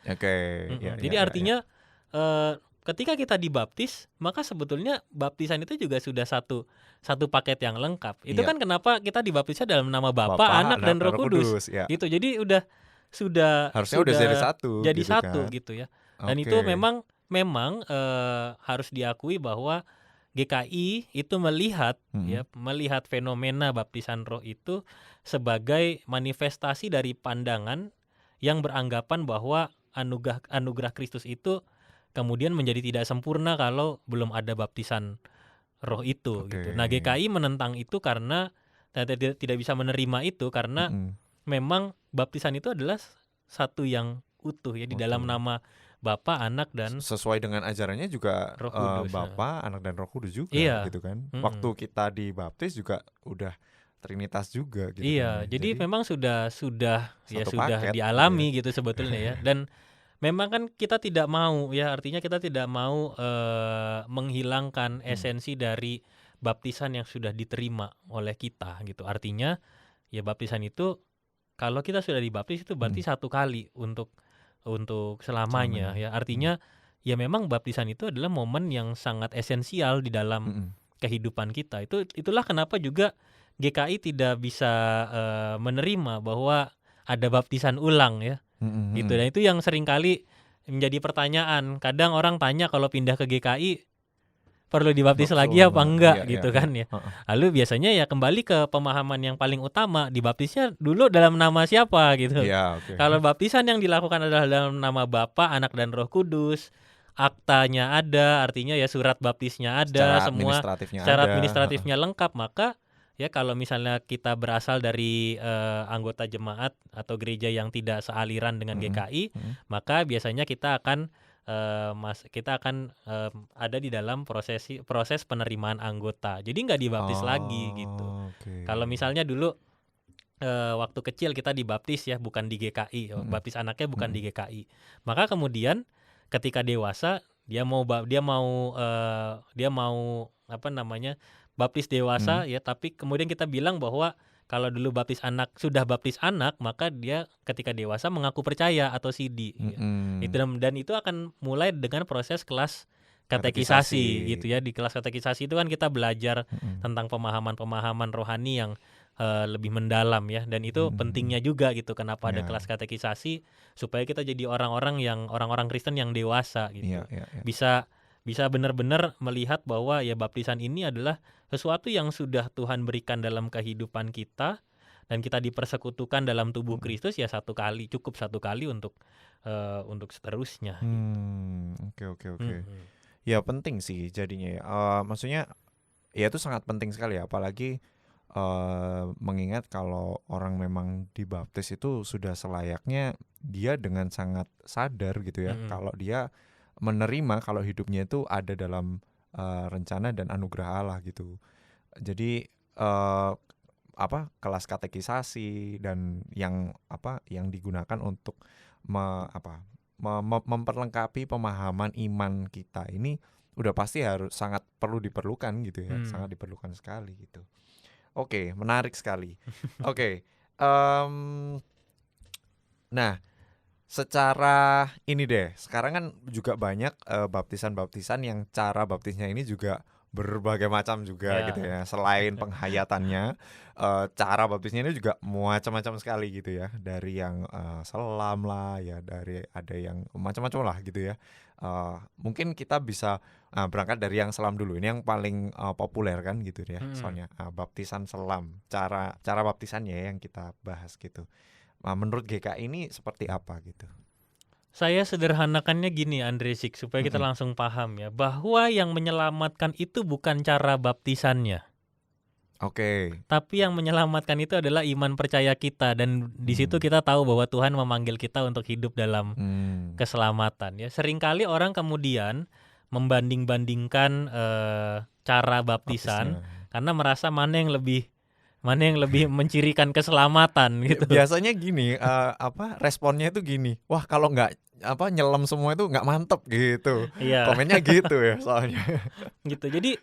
Jadi artinya ketika kita dibaptis, maka sebetulnya baptisan itu juga sudah satu paket yang lengkap. Itu kan kenapa kita dibaptisnya dalam nama Bapa, Anak dan Roh Kudus. Gitu. Jadi sudah jadi satu. Jadi gitu satu kan. gitu ya. Dan itu memang harus diakui bahwa GKI itu melihat fenomena baptisan roh itu sebagai manifestasi dari pandangan yang beranggapan bahwa anugerah Kristus itu kemudian menjadi tidak sempurna kalau belum ada baptisan roh itu gitu. Nah, GKI menentang itu karena tidak bisa menerima itu karena memang baptisan itu adalah satu yang utuh ya di dalam nama Bapa, Anak dan sesuai dengan ajarannya juga Roh Kudus. Bapa, Anak dan Roh Kudus juga gitu kan. Waktu kita dibaptis juga udah Trinitas juga gitu. Iya, kan. jadi memang sudah paket, dialami gitu sebetulnya ya. Dan memang kan kita tidak mau ya, artinya kita tidak mau menghilangkan esensi dari baptisan yang sudah diterima oleh kita gitu. Artinya ya baptisan itu kalau kita sudah dibaptis itu berarti satu kali untuk selamanya ya. Artinya ya memang baptisan itu adalah momen yang sangat esensial di dalam kehidupan kita. Itulah kenapa juga GKI tidak bisa menerima bahwa ada baptisan ulang ya. Gitu. Dan itu yang seringkali menjadi pertanyaan. Kadang orang tanya kalau pindah ke GKI perlu dibaptis lagi apa enggak gitu kan ya. Lalu biasanya ya kembali ke pemahaman yang paling utama, dibaptisnya dulu dalam nama siapa gitu. Kalau baptisan yang dilakukan adalah dalam nama Bapa, Anak dan Roh Kudus, aktanya ada, artinya ya surat baptisnya ada, semua secara administratifnya lengkap, maka ya kalau misalnya kita berasal dari anggota jemaat atau gereja yang tidak sealiran dengan GKI, maka biasanya kita akan ada di dalam proses penerimaan anggota. Jadi nggak dibaptis lagi gitu. Kalau misalnya dulu waktu kecil kita dibaptis ya bukan di GKI, baptis anaknya bukan di GKI. Maka kemudian ketika dewasa dia mau baptis dewasa ya, tapi kemudian kita bilang bahwa kalau dulu sudah baptis anak, maka dia ketika dewasa mengaku percaya atau CD. Ya. Dan itu akan mulai dengan proses kelas katekisasi gitu ya. Di kelas katekisasi itu kan kita belajar tentang pemahaman-pemahaman rohani yang lebih mendalam ya. Dan itu pentingnya juga gitu. Kenapa ada kelas katekisasi, supaya kita jadi orang-orang Kristen yang dewasa gitu. Bisa benar-benar melihat bahwa ya baptisan ini adalah sesuatu yang sudah Tuhan berikan dalam kehidupan kita, dan kita dipersekutukan dalam tubuh Kristus ya cukup satu kali untuk seterusnya. Oke. Ya penting sih jadinya ya. Maksudnya ya itu sangat penting sekali ya, apalagi mengingat kalau orang memang dibaptis itu sudah selayaknya dia dengan sangat sadar gitu ya, kalau dia menerima kalau hidupnya itu ada dalam rencana dan anugerah Allah gitu. Jadi kelas katekisasi dan yang digunakan untuk memperlengkapi pemahaman iman kita ini udah pasti harus sangat diperlukan gitu ya, sangat diperlukan sekali gitu. Oke, menarik sekali. Oke, nah secara ini deh, sekarang kan juga banyak baptisan-baptisan yang cara baptisnya ini juga berbagai macam juga gitu ya. Selain penghayatannya, cara baptisnya ini juga macam-macam sekali gitu ya. Dari yang selam lah ya, dari ada yang macam-macam lah gitu ya. Mungkin kita bisa berangkat dari yang selam dulu. Ini yang paling populer kan gitu ya. Soalnya baptisan selam, cara baptisannya yang kita bahas gitu. Menurut GKI ini seperti apa gitu? Saya sederhanakannya gini Andre Sik, supaya kita langsung paham ya, bahwa yang menyelamatkan itu bukan cara baptisannya. Tapi yang menyelamatkan itu adalah iman percaya kita, dan di situ kita tahu bahwa Tuhan memanggil kita untuk hidup dalam keselamatan ya. Seringkali orang kemudian membanding-bandingkan cara baptisan karena merasa mana yang lebih mencirikan keselamatan gitu. Biasanya gini, responnya itu gini, wah kalau nggak nyelam semua itu nggak mantep gitu. Komennya gitu ya soalnya. Gitu. Jadi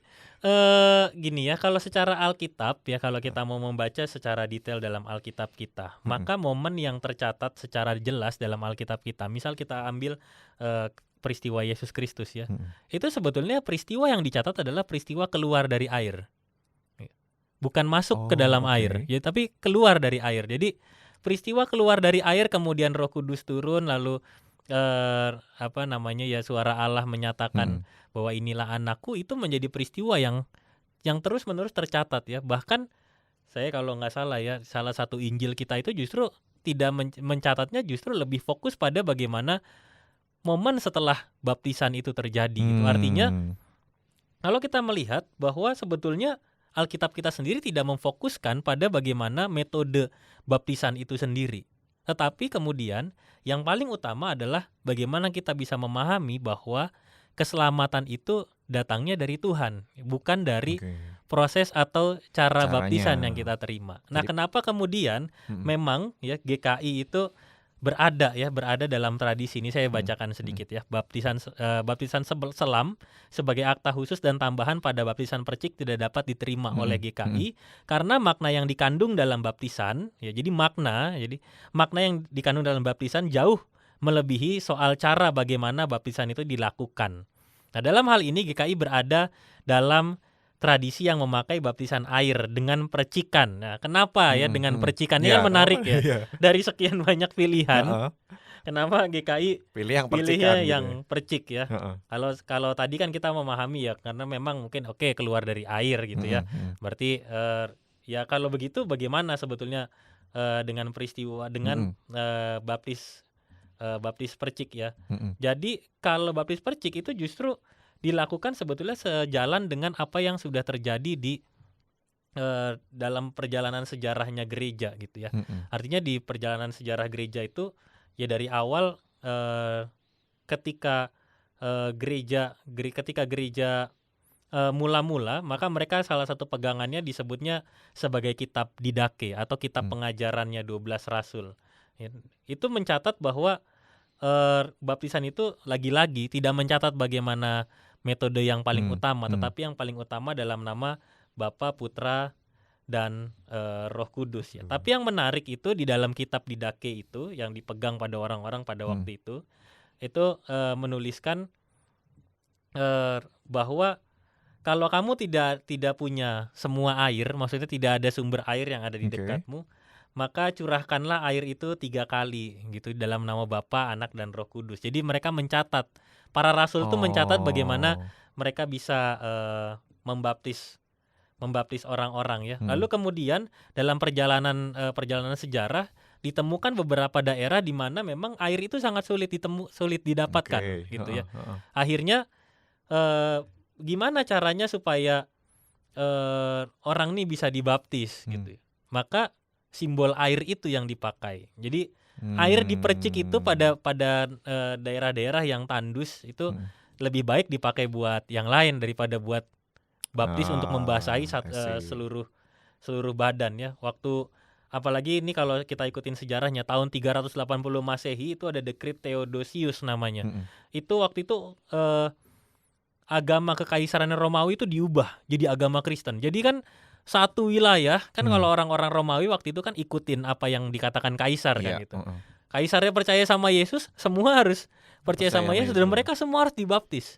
gini ya, kalau secara Alkitab ya, kalau kita mau membaca secara detail dalam Alkitab kita, maka momen yang tercatat secara jelas dalam Alkitab kita, misal kita ambil peristiwa Yesus Kristus ya, itu sebetulnya peristiwa yang dicatat adalah peristiwa keluar dari air. Bukan masuk ke dalam air, ya, tapi keluar dari air. Jadi peristiwa keluar dari air, kemudian Roh Kudus turun, lalu suara Allah menyatakan bahwa inilah anakku, itu menjadi peristiwa yang terus-menerus tercatat ya. Bahkan saya kalau nggak salah ya, salah satu Injil kita itu justru tidak mencatatnya, justru lebih fokus pada bagaimana momen setelah baptisan itu terjadi. Gitu. Artinya kalau kita melihat bahwa sebetulnya Alkitab kita sendiri tidak memfokuskan pada bagaimana metode baptisan itu sendiri. Tetapi kemudian yang paling utama adalah bagaimana kita bisa memahami bahwa keselamatan itu datangnya dari Tuhan, bukan dari proses atau caranya baptisan yang kita terima. Nah, kenapa kemudian memang ya GKI itu berada dalam tradisi ini. Saya bacakan sedikit ya. Baptisan selam sebagai akta khusus dan tambahan pada baptisan percik tidak dapat diterima oleh GKI karena makna yang dikandung dalam baptisan ya. Jadi makna yang dikandung dalam baptisan jauh melebihi soal cara bagaimana baptisan itu dilakukan. Nah, dalam hal ini GKI berada dalam tradisi yang memakai baptisan air dengan percikan. Nah, kenapa ya dengan percikan ini kan menarik ya. Dari sekian banyak pilihan, kenapa GKI pilih yang pilihnya percikan yang gitu ya? percik ya? Kalau tadi kan kita memahami ya, karena memang mungkin keluar dari air gitu ya. Berarti ya kalau begitu bagaimana sebetulnya dengan peristiwa dengan baptis percik ya? Jadi kalau baptis percik itu justru dilakukan sebetulnya sejalan dengan apa yang sudah terjadi di dalam perjalanan sejarahnya gereja gitu ya. Artinya di perjalanan sejarah gereja itu ya dari awal ketika gereja mula-mula, maka mereka salah satu pegangannya disebutnya sebagai kitab Didache atau kitab pengajarannya 12 rasul. Ya, itu mencatat bahwa baptisan itu lagi-lagi tidak mencatat bagaimana metode yang paling utama, tetapi yang paling utama dalam nama Bapa, Putra, dan Roh Kudus ya. Tapi yang menarik itu di dalam kitab Didache itu yang dipegang pada orang-orang pada waktu itu menuliskan bahwa kalau kamu tidak punya semua air, maksudnya tidak ada sumber air yang ada di dekatmu, maka curahkanlah air itu 3 kali gitu dalam nama Bapa, Anak, dan Roh Kudus. Jadi mereka mencatat, para rasul itu mencatat bagaimana mereka bisa membaptis orang-orang ya. Lalu kemudian dalam perjalanan sejarah ditemukan beberapa daerah di mana memang air itu sangat sulit didapatkan gitu ya. Akhirnya gimana caranya supaya orang ini bisa dibaptis gitu. Maka simbol air itu yang dipakai. Jadi air dipercik itu pada daerah-daerah yang tandus itu lebih baik dipakai buat yang lain daripada buat baptis untuk membasahi seluruh badan ya. Waktu apalagi ini kalau kita ikutin sejarahnya tahun 380 Masehi itu ada dekret Theodosius namanya. Itu waktu itu agama kekaisaran Romawi itu diubah jadi agama Kristen. Jadi kan satu wilayah kan kalau orang-orang Romawi waktu itu kan ikutin apa yang dikatakan kaisar kan gitu. Kaisarnya percaya sama Yesus, semua harus percaya sama Yesus dan mereka semua harus dibaptis.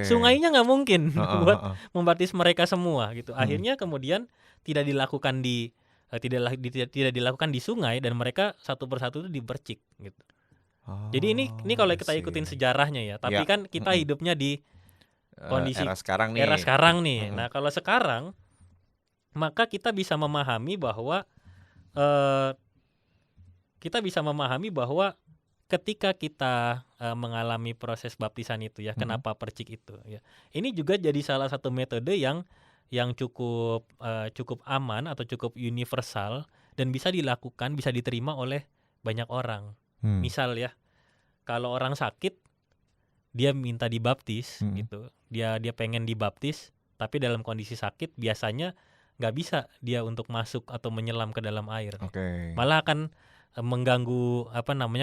Sungainya nggak mungkin buat membaptis mereka semua gitu. Akhirnya kemudian tidak dilakukan di sungai dan mereka satu persatu itu dipercik gitu. Jadi ini kalau kita ikutin sejarahnya ya, tapi kan kita hidupnya di kondisi era sekarang nih. Nah, kalau sekarang maka kita bisa memahami bahwa ketika kita mengalami proses baptisan itu ya, kenapa percik itu ya. Ini juga jadi salah satu metode yang cukup aman atau cukup universal dan bisa dilakukan, bisa diterima oleh banyak orang. Misal ya, kalau orang sakit dia minta dibaptis gitu. Dia pengen dibaptis tapi dalam kondisi sakit biasanya nggak bisa dia untuk masuk atau menyelam ke dalam air. Malah akan mengganggu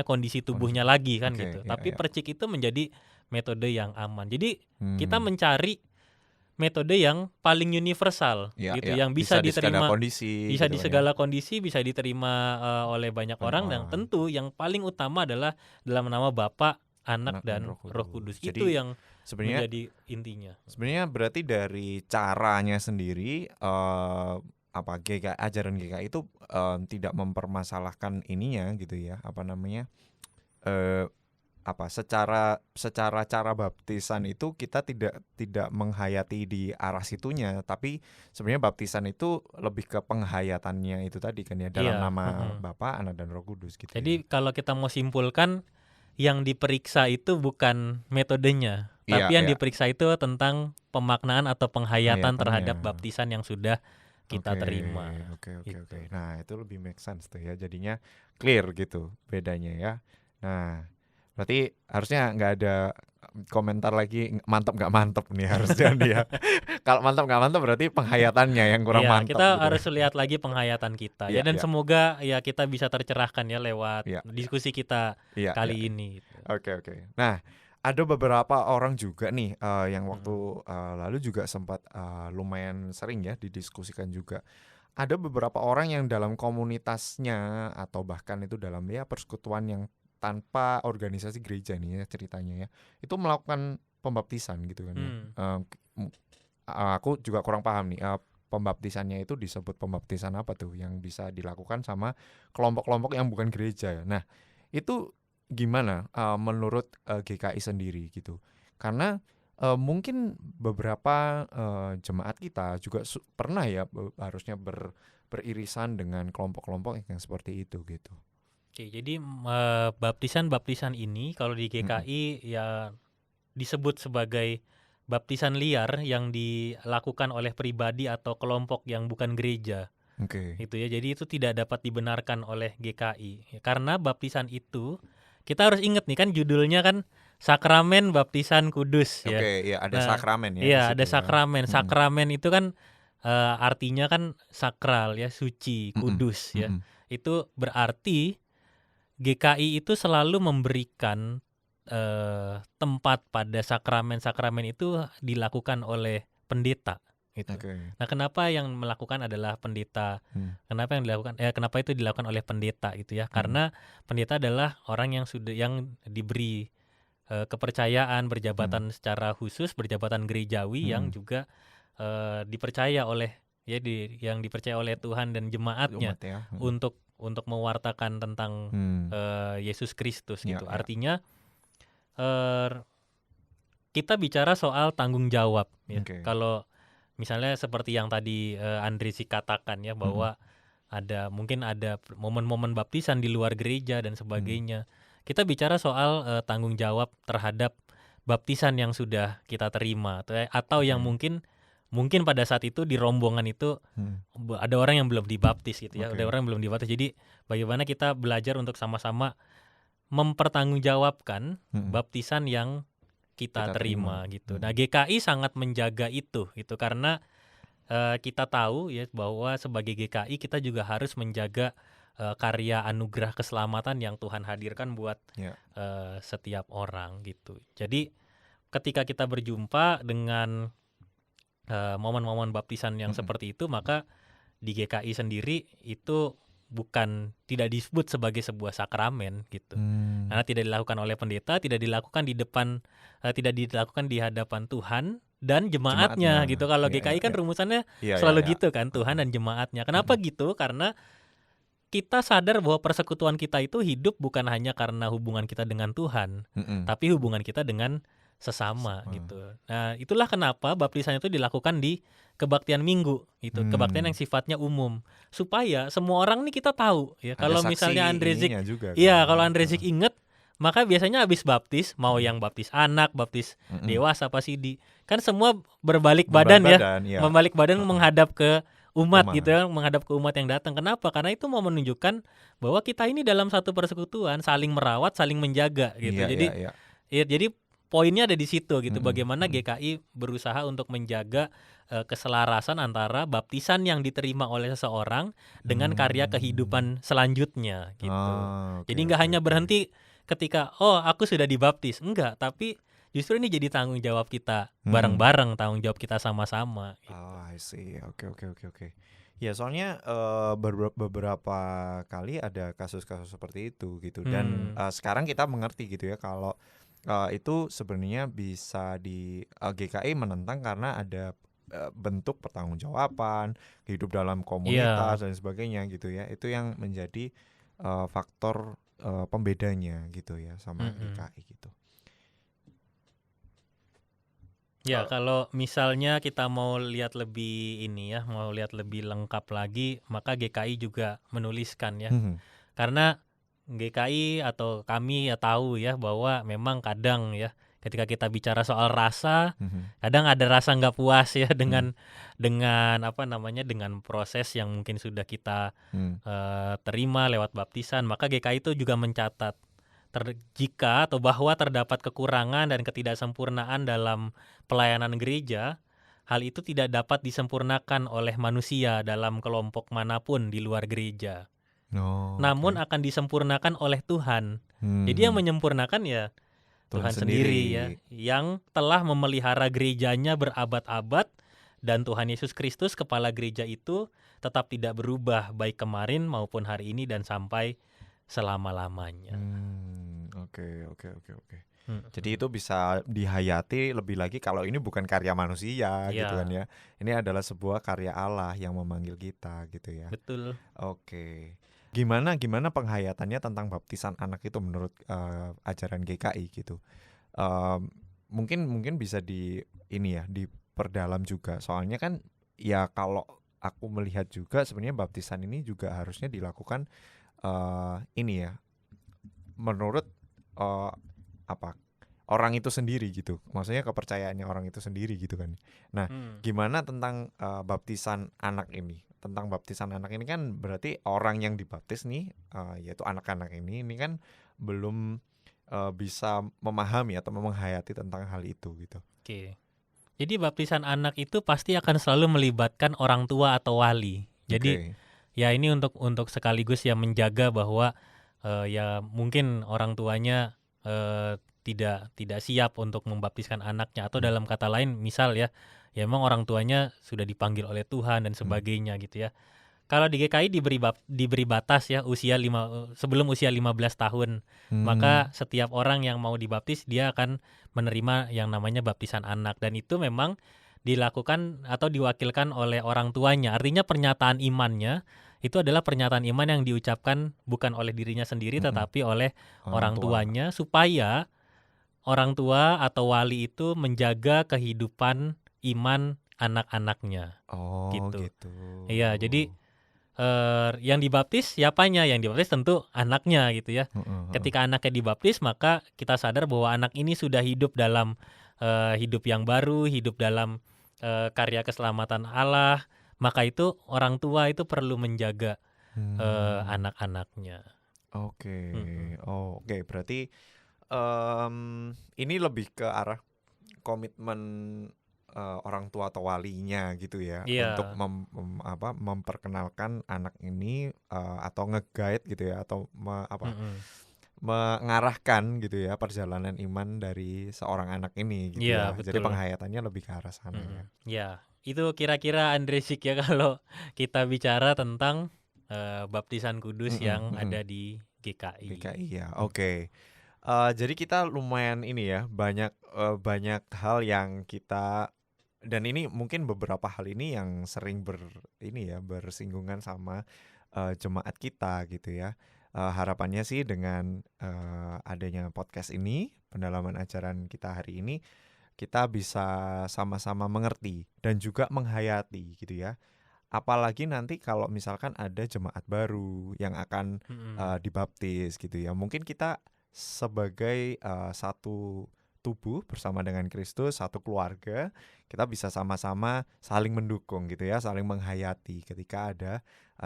kondisi tubuhnya lagi kan gitu. Tapi percik itu menjadi metode yang aman. Jadi kita mencari metode yang paling universal gitu, yang bisa diterima di segala kondisi, bisa diterima oleh banyak orang dan tentu yang paling utama adalah dalam nama Bapa, Anak, dan Roh Kudus. Jadi, itu yang menjadi intinya. Sebenarnya berarti dari caranya sendiri ajaran GKI itu tidak mempermasalahkan ininya gitu ya, secara cara baptisan itu kita tidak menghayati di arah situnya, tapi sebenarnya baptisan itu lebih ke penghayatannya itu tadi kan ya, dalam nama Bapa, Anak, dan Roh Kudus gitu. Jadi kalau kita mau simpulkan, yang diperiksa itu bukan metodenya, tapi yang diperiksa itu tentang pemaknaan atau penghayatan terhadap baptisan yang sudah kita terima. Oke. Nah, itu lebih make sense tuh ya, jadinya clear gitu bedanya ya. Nah, berarti harusnya nggak ada komentar lagi mantap nggak mantap nih harusnya nih ya. Kalau mantap nggak mantap berarti penghayatannya yang kurang Iya, mantap kita gitu harus ya. lihat lagi penghayatan kita ya, Iya, dan iya, semoga ya kita bisa tercerahkan ya lewat iya, iya, diskusi kita iya, iya. kali ini gitu. Oke, oke. Nah, ada beberapa orang juga nih yang waktu Mm-mm. lalu juga sempat lumayan sering ya didiskusikan juga. Ada beberapa orang yang dalam komunitasnya atau bahkan itu dalam ya persekutuan yang tanpa organisasi gereja nih ya ceritanya ya, itu melakukan pembaptisan gitu kan ya. Hmm. M- aku juga kurang paham nih pembaptisannya itu disebut pembaptisan apa tuh yang bisa dilakukan sama kelompok-kelompok yang bukan gereja ya. Nah, itu gimana menurut GKI sendiri gitu? Karena mungkin beberapa jemaat kita juga pernah ya harusnya beririsan dengan kelompok-kelompok yang seperti itu gitu. Oke, jadi baptisan-baptisan ini kalau di Mm-mm. GKI ya disebut sebagai baptisan liar yang dilakukan oleh pribadi atau kelompok yang bukan gereja. Oke. Itu ya. Jadi itu tidak dapat dibenarkan oleh GKI. Karena baptisan itu kita harus ingat nih kan judulnya kan Sakramen Baptisan Kudus ya. Oke, ya ada Nah, sakramen ya di iya ada situ ya. sakramen. Mm-mm. Sakramen itu kan artinya kan sakral ya, suci, Mm-mm. kudus ya. Mm-mm. Itu berarti GKI itu selalu memberikan tempat pada sakramen-sakramen itu dilakukan oleh pendeta gitu. Oke. Nah, kenapa yang melakukan adalah pendeta? Hmm. Kenapa itu dilakukan oleh pendeta gitu ya? Hmm. Karena pendeta adalah orang yang diberi kepercayaan berjabatan secara khusus, berjabatan gerejawi yang juga dipercaya oleh yang dipercaya oleh Tuhan dan jemaatnya Umat ya. untuk mewartakan tentang Yesus Kristus Ya, gitu. ya. Artinya kita bicara soal tanggung jawab ya. Oke. Kalau misalnya seperti yang tadi Andri katakan ya, bahwa mungkin ada momen-momen baptisan di luar gereja dan sebagainya. Kita bicara soal tanggung jawab terhadap baptisan yang sudah kita terima atau yang mungkin pada saat itu di rombongan itu ada orang yang belum dibaptis gitu ya. Ada orang yang belum dibaptis. Jadi bagaimana kita belajar untuk sama-sama mempertanggungjawabkan baptisan yang kita terima gitu. Nah, GKI sangat menjaga itu gitu karena kita tahu ya bahwa sebagai GKI kita juga harus menjaga karya anugerah keselamatan yang Tuhan hadirkan buat setiap orang gitu. Jadi ketika kita berjumpa dengan momen-momen baptisan yang seperti itu, maka di GKI sendiri itu tidak disebut sebagai sebuah sakramen gitu. Karena tidak dilakukan oleh pendeta, tidak dilakukan di hadapan Tuhan dan jemaatnya gitu. Kalau GKI kan rumusannya selalu gitu kan, Tuhan dan jemaatnya. Kenapa gitu? Karena kita sadar bahwa persekutuan kita itu hidup bukan hanya karena hubungan kita dengan Tuhan, tapi hubungan kita dengan sesama gitu. Nah, itulah kenapa baptisan itu dilakukan di kebaktian minggu gitu. Kebaktian yang sifatnya umum supaya semua orang nih kita tahu ya. Kalau misalnya Andrezik kalau Andrezik inget, maka biasanya habis baptis, mau yang baptis anak, baptis dewasa apa sidi, kan semua berbalik badan ya. Membalik badan menghadap ke umat gitu ya, menghadap ke umat yang datang. Kenapa? Karena itu mau menunjukkan bahwa kita ini dalam satu persekutuan saling merawat, saling menjaga gitu. Jadi poinnya ada di situ gitu. Bagaimana GKI berusaha untuk menjaga keselarasan antara baptisan yang diterima oleh seseorang dengan karya kehidupan selanjutnya gitu. Jadi nggak hanya berhenti ketika aku sudah dibaptis, enggak, tapi justru ini jadi tanggung jawab kita bareng-bareng, tanggung jawab kita sama-sama gitu. I see. Oke. Ya, soalnya beberapa kali ada kasus-kasus seperti itu gitu. Dan sekarang kita mengerti gitu ya kalau itu sebenarnya bisa di GKI menentang karena ada bentuk pertanggungjawaban, hidup dalam komunitas dan sebagainya gitu ya. Itu yang menjadi faktor pembedanya gitu ya sama GKI gitu. Ya, kalau misalnya kita mau lihat lebih lengkap lagi, maka GKI juga menuliskan ya. Karena GKI atau kami ya tahu ya bahwa memang kadang ya ketika kita bicara soal rasa, kadang ada rasa nggak puas ya dengan proses yang mungkin sudah kita terima lewat baptisan. Maka GKI itu juga mencatat jika atau bahwa terdapat kekurangan dan ketidaksempurnaan dalam pelayanan gereja, hal itu tidak dapat disempurnakan oleh manusia dalam kelompok manapun di luar gereja. Oh, Namun oke. akan disempurnakan oleh Tuhan. Jadi yang menyempurnakan ya Tuhan sendiri ya, yang telah memelihara gerejanya berabad-abad, dan Tuhan Yesus Kristus kepala gereja itu tetap tidak berubah baik kemarin maupun hari ini dan sampai selama-lamanya. Oke. Jadi itu bisa dihayati lebih lagi kalau ini bukan karya manusia gitu kan ya. Ini adalah sebuah karya Allah yang memanggil kita gitu ya. Betul. Oke. Gimana penghayatannya tentang baptisan anak itu menurut ajaran GKI gitu? Mungkin bisa diperdalam juga. Soalnya kan ya kalau aku melihat juga sebenarnya baptisan ini juga harusnya dilakukan menurut orang itu sendiri gitu. Maksudnya kepercayaannya orang itu sendiri gitu kan. Nah, gimana tentang baptisan anak ini? Tentang baptisan anak ini kan berarti orang yang dibaptis nih, yaitu anak-anak ini kan belum bisa memahami atau menghayati tentang hal itu gitu. Oke. Jadi baptisan anak itu pasti akan selalu melibatkan orang tua atau wali. Jadi ya ini untuk sekaligus ya menjaga bahwa ya mungkin orang tuanya tidak siap untuk membaptiskan anaknya, atau dalam kata lain misal ya emang orang tuanya sudah dipanggil oleh Tuhan dan sebagainya gitu ya. Kalau di GKI diberi batas ya sebelum usia 15 tahun. Maka setiap orang yang mau dibaptis dia akan menerima yang namanya baptisan anak, dan itu memang dilakukan atau diwakilkan oleh orang tuanya. Artinya pernyataan imannya itu adalah pernyataan iman yang diucapkan bukan oleh dirinya sendiri tetapi oleh orang tuanya, supaya orang tua atau wali itu menjaga kehidupan iman anak-anaknya. Oh gitu. Iya, jadi yang dibaptis siapanya? Yang dibaptis tentu anaknya gitu ya. Ketika anaknya dibaptis, maka kita sadar bahwa anak ini sudah hidup dalam hidup yang baru, hidup dalam karya keselamatan Allah. Maka itu orang tua itu perlu menjaga anak-anaknya. Oke. Oke, berarti ini lebih ke arah komitmen orang tua atau walinya gitu ya, untuk memperkenalkan anak ini atau nge-guide gitu ya, atau mengarahkan gitu ya perjalanan iman dari seorang anak ini gitu ya. Jadi penghayatannya lebih ke arah sana ya. Ya, itu kira-kira Andresik ya kalau kita bicara tentang baptisan kudus yang ada di GKI. GKI ya. Oke. Jadi kita lumayan banyak hal yang kita, dan ini mungkin beberapa hal ini yang sering bersinggungan sama jemaat kita gitu ya. Harapannya sih dengan adanya podcast ini, pendalaman ajaran kita hari ini, kita bisa sama-sama mengerti dan juga menghayati gitu ya. Apalagi nanti kalau misalkan ada jemaat baru yang akan dibaptis gitu ya. Mungkin kita sebagai satu tubuh bersama dengan Kristus, satu keluarga, kita bisa sama-sama saling mendukung gitu ya, saling menghayati ketika ada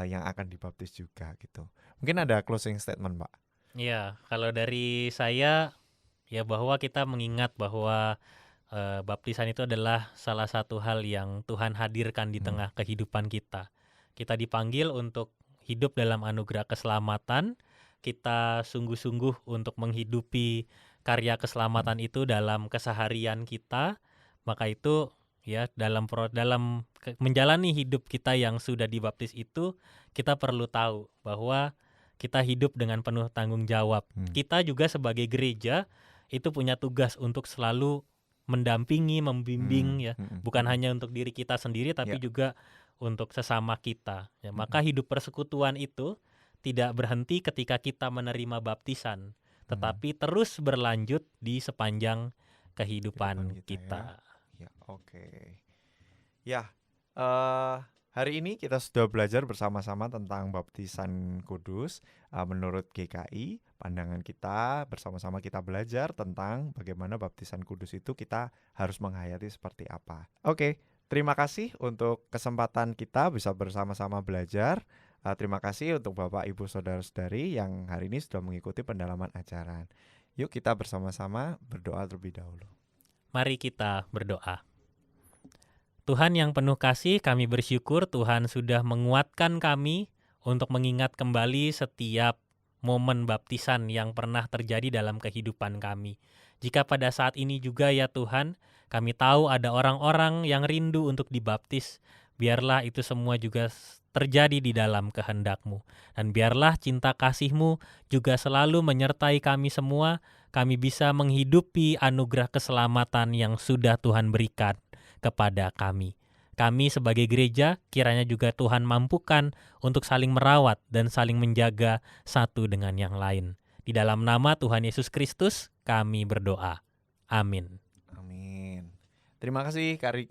yang akan dibaptis juga gitu. Mungkin ada closing statement, Pak? Iya, kalau dari saya ya bahwa kita mengingat bahwa baptisan itu adalah salah satu hal yang Tuhan hadirkan di tengah kehidupan kita. Kita dipanggil untuk hidup dalam anugerah keselamatan. Kita sungguh-sungguh untuk menghidupi karya keselamatan itu dalam keseharian kita. Maka itu ya dalam menjalani hidup kita yang sudah dibaptis itu, kita perlu tahu bahwa kita hidup dengan penuh tanggung jawab. Kita juga sebagai gereja itu punya tugas untuk selalu mendampingi, membimbing ya, bukan hanya untuk diri kita sendiri tapi juga untuk sesama kita. Ya, maka hidup persekutuan itu tidak berhenti ketika kita menerima baptisan, tetapi terus berlanjut di sepanjang kehidupan kita. Ya, oke. Ya, hari ini kita sudah belajar bersama-sama tentang baptisan kudus menurut GKI. Pandangan kita bersama-sama kita belajar tentang bagaimana baptisan kudus itu kita harus menghayati seperti apa. Oke, terima kasih untuk kesempatan kita bisa bersama-sama belajar. Terima kasih untuk Bapak, Ibu, Saudara-saudari yang hari ini sudah mengikuti pendalaman ajaran. Yuk kita bersama-sama berdoa terlebih dahulu. Mari kita berdoa. Tuhan yang penuh kasih, kami bersyukur Tuhan sudah menguatkan kami untuk mengingat kembali setiap momen baptisan yang pernah terjadi dalam kehidupan kami. Jika pada saat ini juga ya Tuhan, kami tahu ada orang-orang yang rindu untuk dibaptis, biarlah itu semua juga terjadi di dalam kehendak-Mu. Dan biarlah cinta kasih-Mu juga selalu menyertai kami semua, kami bisa menghidupi anugerah keselamatan yang sudah Tuhan berikan kepada kami. Kami sebagai gereja kiranya juga Tuhan mampukan untuk saling merawat dan saling menjaga satu dengan yang lain. Di dalam nama Tuhan Yesus Kristus kami berdoa. Amin. Amin. Terima kasih Kak Riki.